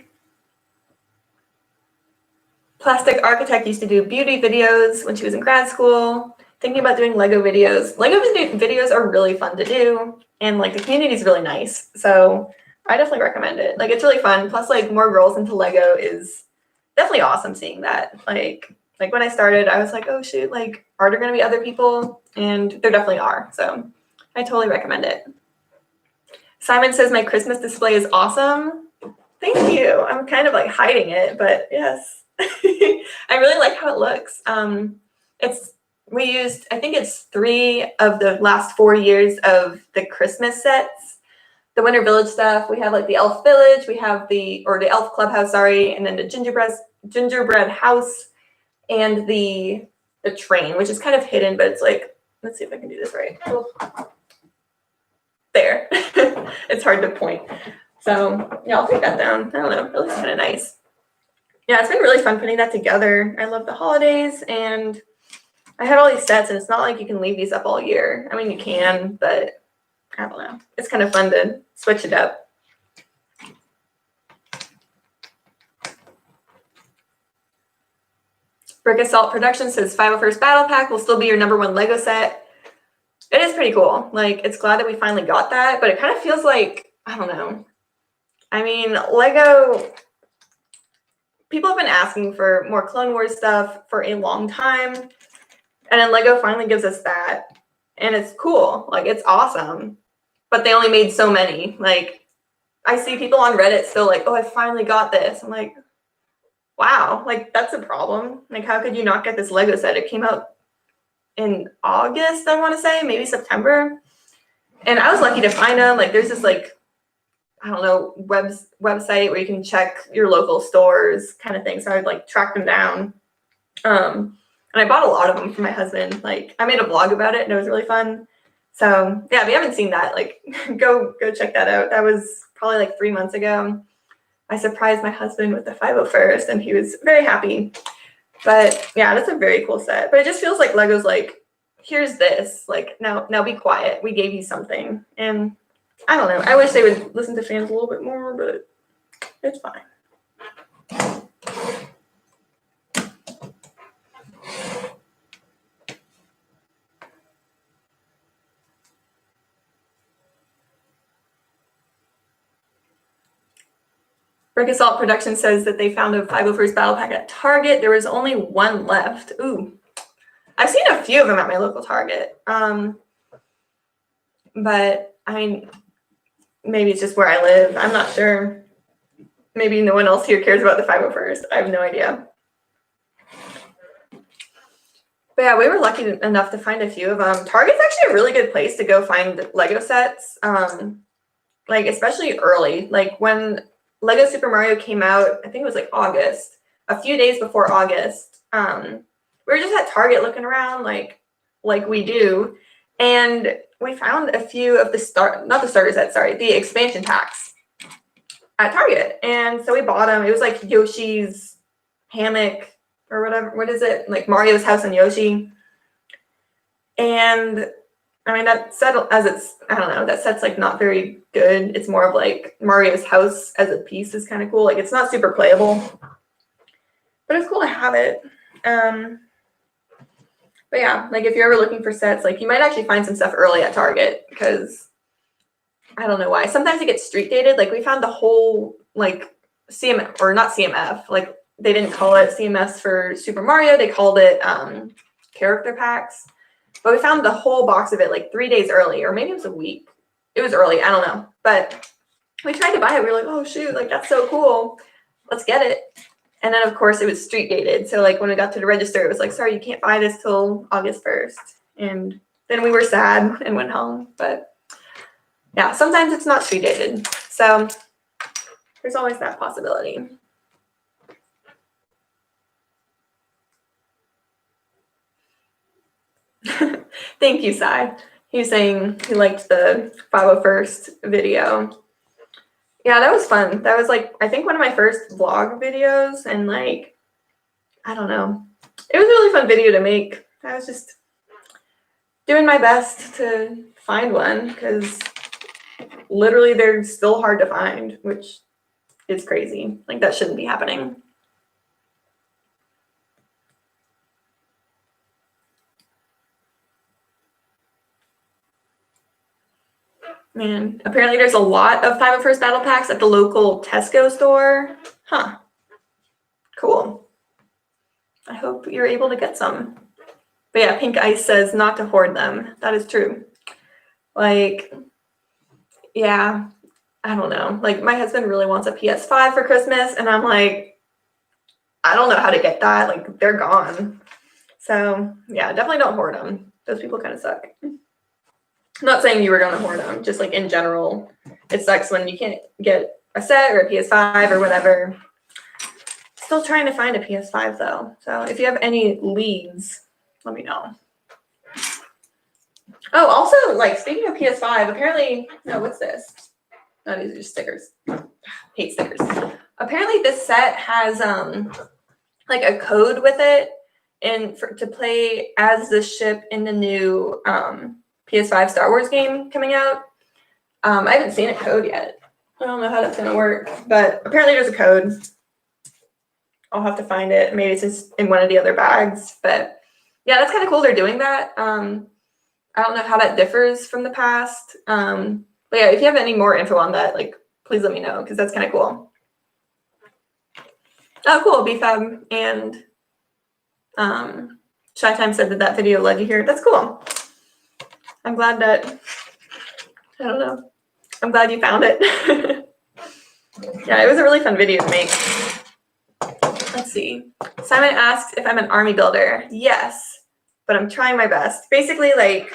Plastic Architect used to do beauty videos when she was in grad school. Thinking about doing Lego videos. Lego videos are really fun to do, and like the community is really nice. So I definitely recommend it. Like, it's really fun. Plus, like, more girls into Lego is definitely awesome seeing that. Like when I started, I was like, oh shoot, like, are there gonna be other people? And there definitely are. So I totally recommend it. Simon says my Christmas display is awesome. Thank you. I'm kind of like hiding it, but yes. I really like how it looks. We used, I think it's 3 of the last 4 years of the Christmas sets. The Winter Village stuff. We have like the Elf Village, we have the Elf Clubhouse, sorry, and then the gingerbread house and the train, which is kind of hidden, but it's like, let's see if I can do this right. Oh. There. It's hard to point. So yeah, I'll take that down. I don't know. It looks kind of nice. Yeah, it's been really fun putting that together. I love the holidays, and I had all these sets, and it's not like you can leave these up all year. I mean, you can, but I don't know. It's kind of fun to switch it up. Brick Assault Productions says 501st Battle Pack will still be your #1 Lego set. It is pretty cool. Like, it's glad that we finally got that, but it kind of feels like, I don't know. I mean, Lego, people have been asking for more Clone Wars stuff for a long time, and then Lego finally gives us that, and it's cool. Like, it's awesome, but they only made so many. Like, I see people on Reddit still like, oh, I finally got this. I'm like, wow, like, that's a problem. Like, how could you not get this Lego set? It came out in August, I want to say, maybe September. And I was lucky to find them. Like, there's this, like, I don't know, website where you can check your local stores kind of thing. So I would like track them down. And I bought a lot of them for my husband. Like, I made a vlog about it and it was really fun. So yeah, if you haven't seen that, like, go check that out. That was probably like 3 months ago. I surprised my husband with the 501st and he was very happy. But yeah, that's a very cool set. But it just feels like Lego's like, here's this. Like, now be quiet. We gave you something. And I don't know. I wish they would listen to fans a little bit more, but it's fine. Brick Assault Production says that they found a 501st Battle Pack at Target. There was only 1 left. Ooh. I've seen a few of them at my local Target. But I mean, maybe it's just where I live. I'm not sure. Maybe no one else here cares about the 501st. I have no idea. But yeah, we were lucky enough to find a few of them. Target's actually a really good place to go find Lego sets. Like, especially early. Like, when Lego Super Mario came out, I think it was like August, a few days before August. We were just at Target looking around like we do. And we found a few of the the expansion packs at Target. And so we bought them. It was like Yoshi's hammock or whatever. What is it? Like Mario's house and Yoshi. And I mean, that set I don't know, that set's like not very good. It's more of like Mario's house as a piece is kind of cool. Like, it's not super playable, but it's cool to have it. But yeah, like, if you're ever looking for sets, like, you might actually find some stuff early at Target because I don't know why. Sometimes it gets street dated. Like, we found the whole like CMF, or not CMF, like, they didn't call it CMFs for Super Mario. They called it character packs. But we found the whole box of it like 3 days early, or maybe it was a week. It was early, I don't know. But we tried to buy it. We were like, oh shoot, like, that's so cool. Let's get it. And then of course it was street dated. So like when we got to the register, it was like, sorry, you can't buy this till August 1st. And then we were sad and went home. But yeah, sometimes it's not predated. So there's always that possibility. Thank you, Sai. He was saying he liked the 501st video. Yeah, that was fun. That was like, I think one of my first vlog videos, and like, I don't know. It was a really fun video to make. I was just doing my best to find one because literally they're still hard to find, which is crazy. Like, that shouldn't be happening. Man, apparently there's a lot of 501st battle packs at the local Tesco store. Huh. Cool. I hope you're able to get some. But yeah, Pink Ice says not to hoard them. That is true. Like, yeah, I don't know. Like, my husband really wants a PS5 for Christmas, and I'm like, I don't know how to get that. Like, they're gone. So yeah, definitely don't hoard them. Those people kind of suck. I'm not saying you were going to hoard them, just like in general, it sucks when you can't get a set or a PS5 or whatever. Still trying to find a PS5 though. So if you have any leads, let me know. Oh, also, like, speaking of PS5, apparently, no, what's this? No, these are just stickers. Hate stickers. Apparently this set has like a code with it and to play as the ship in the new PS5 Star Wars game coming out. I haven't seen a code yet. I don't know how that's gonna work, but apparently there's a code. I'll have to find it. Maybe it's just in one of the other bags, but yeah, that's kind of cool they're doing that. I don't know how that differs from the past. But yeah, if you have any more info on that, like, please let me know, because that's kind of cool. Oh, cool. BFAB and Shy Time said that video led you here. That's cool. I'm glad that, I don't know. I'm glad you found it. Yeah, it was a really fun video to make. Let's see. Simon asks if I'm an army builder. Yes, but I'm trying my best. Basically, like,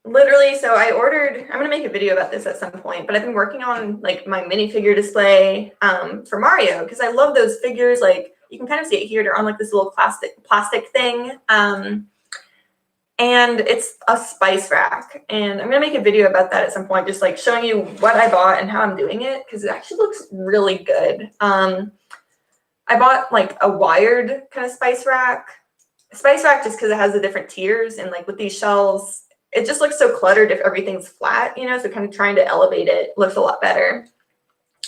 literally, so I ordered, I'm gonna make a video about this at some point, but I've been working on like my minifigure display for Mario, because I love those figures. Like, you can kind of see it here, they're on like this little plastic thing. And it's a spice rack, and I'm gonna make a video about that at some point, just like showing you what I bought and how I'm doing it, because it actually looks really good. I bought like a wired kind of spice rack just because it has the different tiers, and like with these shelves, it just looks so cluttered if everything's flat, you know, so kind of trying to elevate it looks a lot better.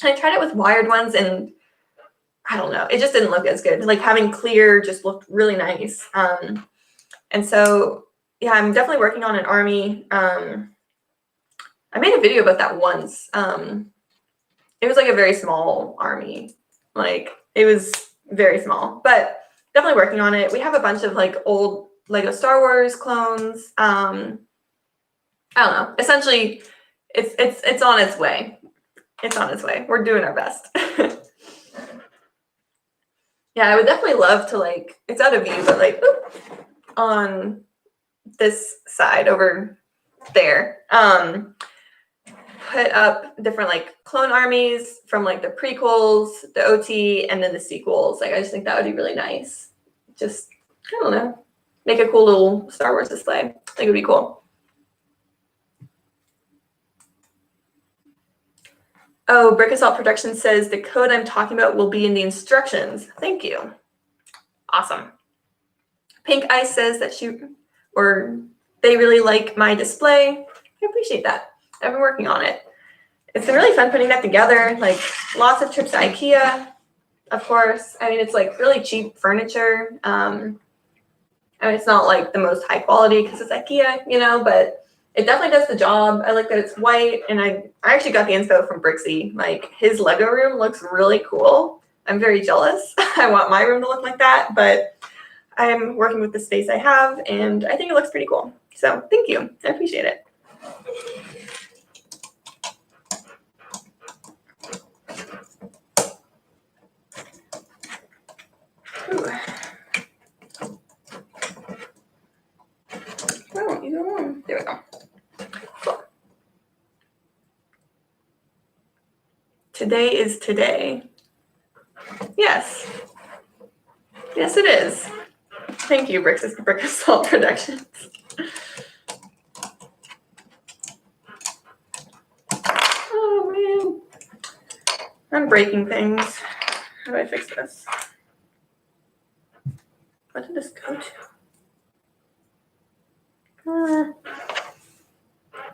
And I tried it with wired ones, and I don't know, it just didn't look as good. Like, having clear just looked really nice. And so yeah, I'm definitely working on an army. I made a video about that once. It was like a very small army. Like, it was very small, but definitely working on it. We have a bunch of like old Lego Star Wars clones. I don't know. Essentially, it's on its way. It's on its way. We're doing our best. Yeah, I would definitely love to, like, it's out of view, but like on this side over there, put up different like clone armies from like the prequels, the OT, and then the sequels. Like, I just think that would be really nice. Just, I don't know, make a cool little Star Wars display. I think it would be cool. Oh, Brick Assault Production says the code I'm talking about will be in the instructions. Thank you. Awesome. Pink Ice says that they really like my display. I appreciate that. I've been working on it. It's been really fun putting that together. Like, lots of trips to IKEA, of course. I mean, it's like really cheap furniture. I mean, it's not like the most high quality because it's IKEA, you know, but it definitely does the job. I like that it's white, and I actually got the inspo from Brixie. Like, his Lego room looks really cool. I'm very jealous. I want my room to look like that, but I'm working with the space I have, and I think it looks pretty cool. So thank you. I appreciate it. Ooh. Oh, you go on. There we go. Cool. Today is today. Yes. Yes, it is. Thank you, Brick Assault Productions. Oh, man. I'm breaking things. How do I fix this? What did this go to?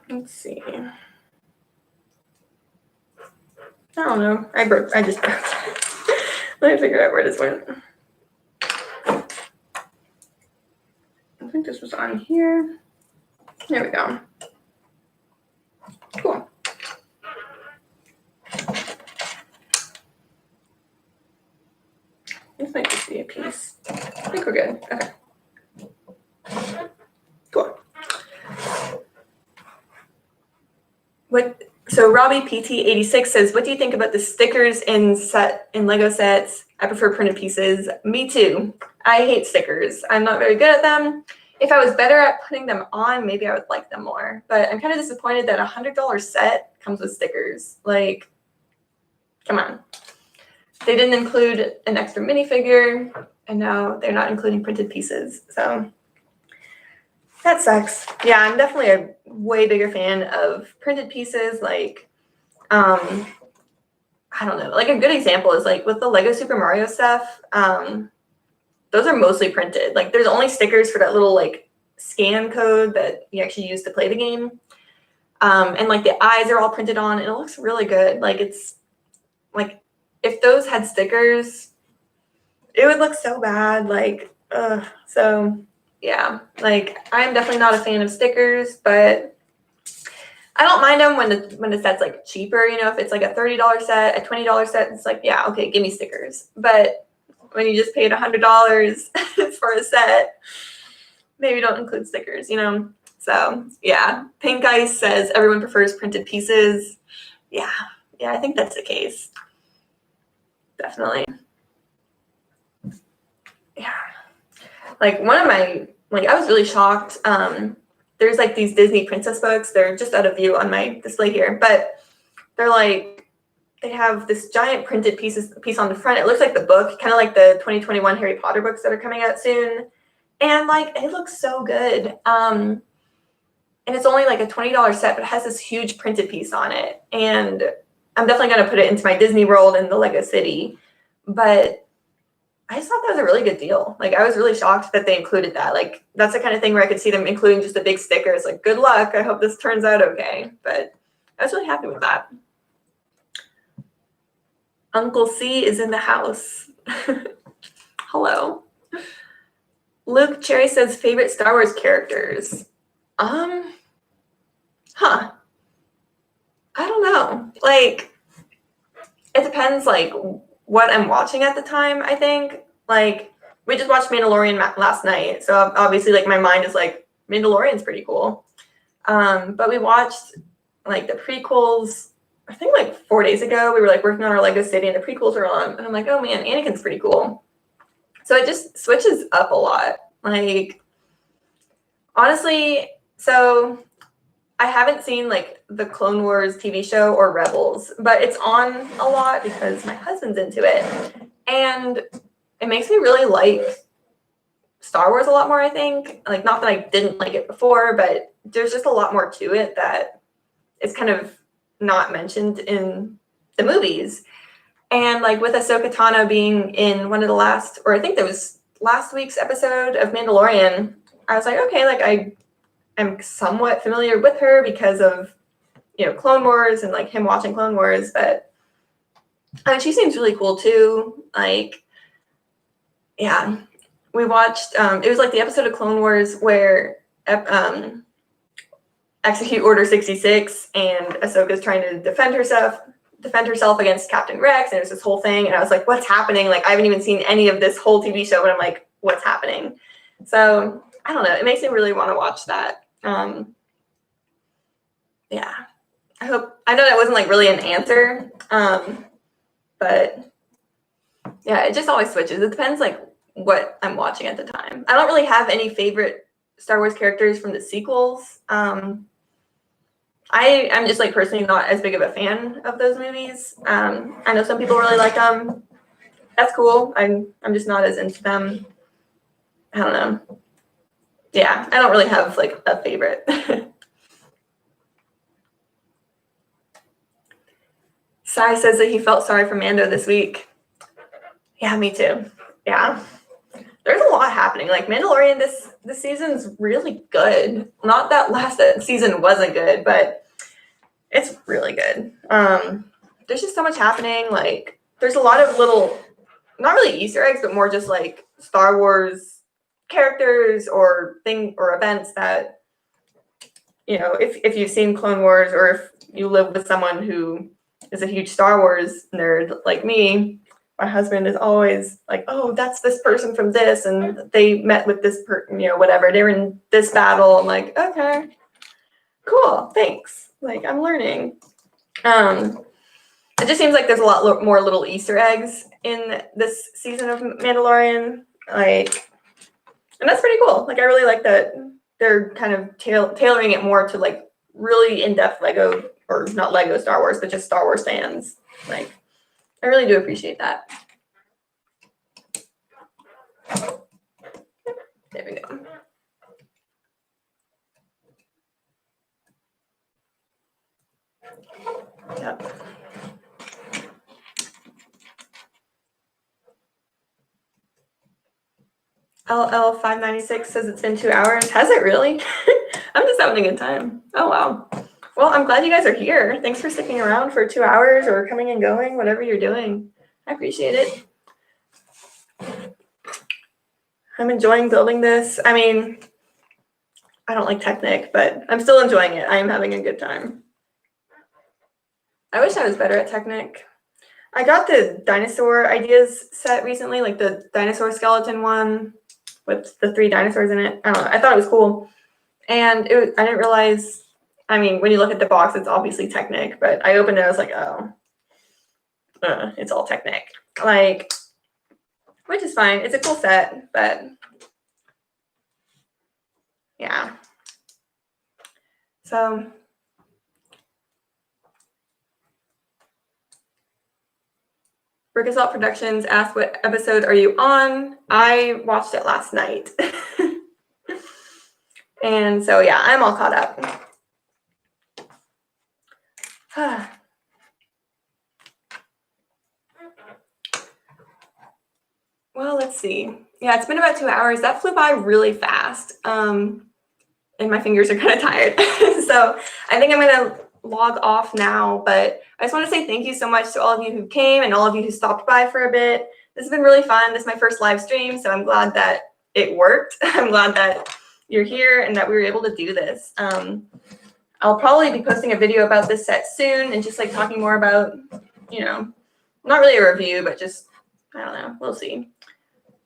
Let's see. I don't know. I just broke it. Let me figure out where this went. I think this was on here. There we go. Cool. This might just be a piece. I think we're good. Okay. Cool. So Robbie PT86 says, what do you think about the stickers in Lego sets? I prefer printed pieces. Me too. I hate stickers. I'm not very good at them. If I was better at putting them on, maybe I would like them more. But I'm kind of disappointed that a $100 set comes with stickers. Like, come on. They didn't include an extra minifigure, and now they're not including printed pieces. So that sucks. Yeah, I'm definitely a way bigger fan of printed pieces. Like, I don't know. Like a good example is like with the Lego Super Mario stuff. Those are mostly printed. Like, there's only stickers for that little like scan code that you actually use to play the game. And like the eyes are all printed on, and it looks really good. Like, it's like if those had stickers, it would look so bad. Like, so. Yeah, like I'm definitely not a fan of stickers, but I don't mind them when the set's like cheaper. You know, if it's like a $30 set, a $20 set, it's like, yeah, okay, give me stickers. But when you just paid $100 for a set, maybe don't include stickers. You know, so yeah. Pink Ice says everyone prefers printed pieces. Yeah, I think that's the case. Definitely. Yeah. Like one of my, like I was really shocked. There's like these Disney princess books. They're just out of view on my display here, but they're like, they have this giant printed piece on the front. It looks like the book, kind of like the 2021 Harry Potter books that are coming out soon. And like, it looks so good. And it's only like a $20 set, but it has this huge printed piece on it. And I'm definitely going to put it into my Disney World in the Lego City. But I just thought that was a really good deal. Like, I was really shocked that they included that. Like, that's the kind of thing where I could see them including just a big sticker. It's like, good luck. I hope this turns out okay. But I was really happy with that. Uncle C is in the house. Hello. Luke Cherry says favorite Star Wars characters. I don't know. Like, it depends, like, what I'm watching at the time, I think. Like, we just watched Mandalorian last night, so obviously, like, my mind is like, Mandalorian's pretty cool. But we watched, like, the prequels, I think, like, 4 days ago. We were, like, working on our Lego City, and the prequels were on, and I'm like, oh, man, Anakin's pretty cool. So it just switches up a lot. Like, honestly, so I haven't seen, like, the Clone Wars TV show or Rebels, but it's on a lot because my husband's into it. And it makes me really like Star Wars a lot more, I think. Like, not that I didn't like it before, but there's just a lot more to it that is kind of not mentioned in the movies. And, like, with Ahsoka Tano being in one of the last, or I think that was last week's episode of Mandalorian, I was like, okay, like, I'm somewhat familiar with her because of, you know, Clone Wars and like him watching Clone Wars, but she seems really cool too. Like, yeah, we watched, it was like the episode of Clone Wars where execute Order 66 and Ahsoka's trying to defend herself against Captain Rex, and it was this whole thing, and I was like, what's happening? Like, I haven't even seen any of this whole TV show, but I'm like, what's happening? So I don't know, it makes me really want to watch that. Yeah, I know that wasn't like really an answer, but yeah, it just always switches. It depends like what I'm watching at the time. I don't really have any favorite Star Wars characters from the sequels. I am just like personally not as big of a fan of those movies. I know some people really like them. That's cool. I'm just not as into them. I don't know. Yeah, I don't really have like a favorite. Sai says that he felt sorry for Mando this week. Yeah, me too. Yeah. There's a lot happening. Like Mandalorian this season's really good. Not that last season wasn't good, but it's really good. There's just so much happening. Like there's a lot of little, not really Easter eggs, but more just like Star Wars characters or events that, you know, if you've seen Clone Wars or if you live with someone who is a huge Star Wars nerd like me, my husband is always like, oh, that's this person from this, and they met with this person, you know, whatever. They were in this battle. I'm like, okay, cool, thanks. Like, I'm learning. It just seems like there's a lot more little Easter eggs in this season of Mandalorian. Like, and that's pretty cool. Like, I really like that they're kind of tailoring it more to like really in-depth Lego, or not Lego Star Wars, but just Star Wars fans. Like, I really do appreciate that. There we go. Yep. LL596 says it's been 2 hours. Has it really? I'm just having a good time. Oh, wow. Well, I'm glad you guys are here. Thanks for sticking around for 2 hours or coming and going, whatever you're doing. I appreciate it. I'm enjoying building this. I mean, I don't like Technic, but I'm still enjoying it. I am having a good time. I wish I was better at Technic. I got the dinosaur ideas set recently, like the dinosaur skeleton one with the 3 dinosaurs in it. I don't know. I thought it was cool. And I didn't realize, I mean, when you look at the box, it's obviously Technic, but I opened it, I was like, oh, it's all Technic. Like, which is fine. It's a cool set, but yeah. So Brick Assault Productions asked, what episode are you on? I watched it last night. And so, yeah, I'm all caught up. Well, let's see. Yeah, it's been about 2 hours. That flew by really fast. And my fingers are kind of tired. So I think I'm going to log off now. But I just want to say thank you so much to all of you who came and all of you who stopped by for a bit. This has been really fun. This is my first live stream, so I'm glad that it worked. I'm glad that you're here and that we were able to do this. I'll probably be posting a video about this set soon and just like talking more about, you know, not really a review, but just, I don't know, we'll see.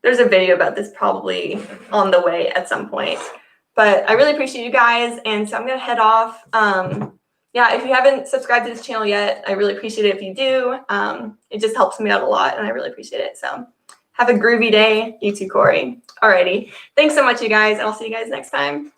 There's a video about this probably on the way at some point. But I really appreciate you guys, and so I'm going to head off. Yeah, if you haven't subscribed to this channel yet, I really appreciate it if you do. It just helps me out a lot, and I really appreciate it. So have a groovy day. You too, Corey. Alrighty. Thanks so much, you guys, and I'll see you guys next time.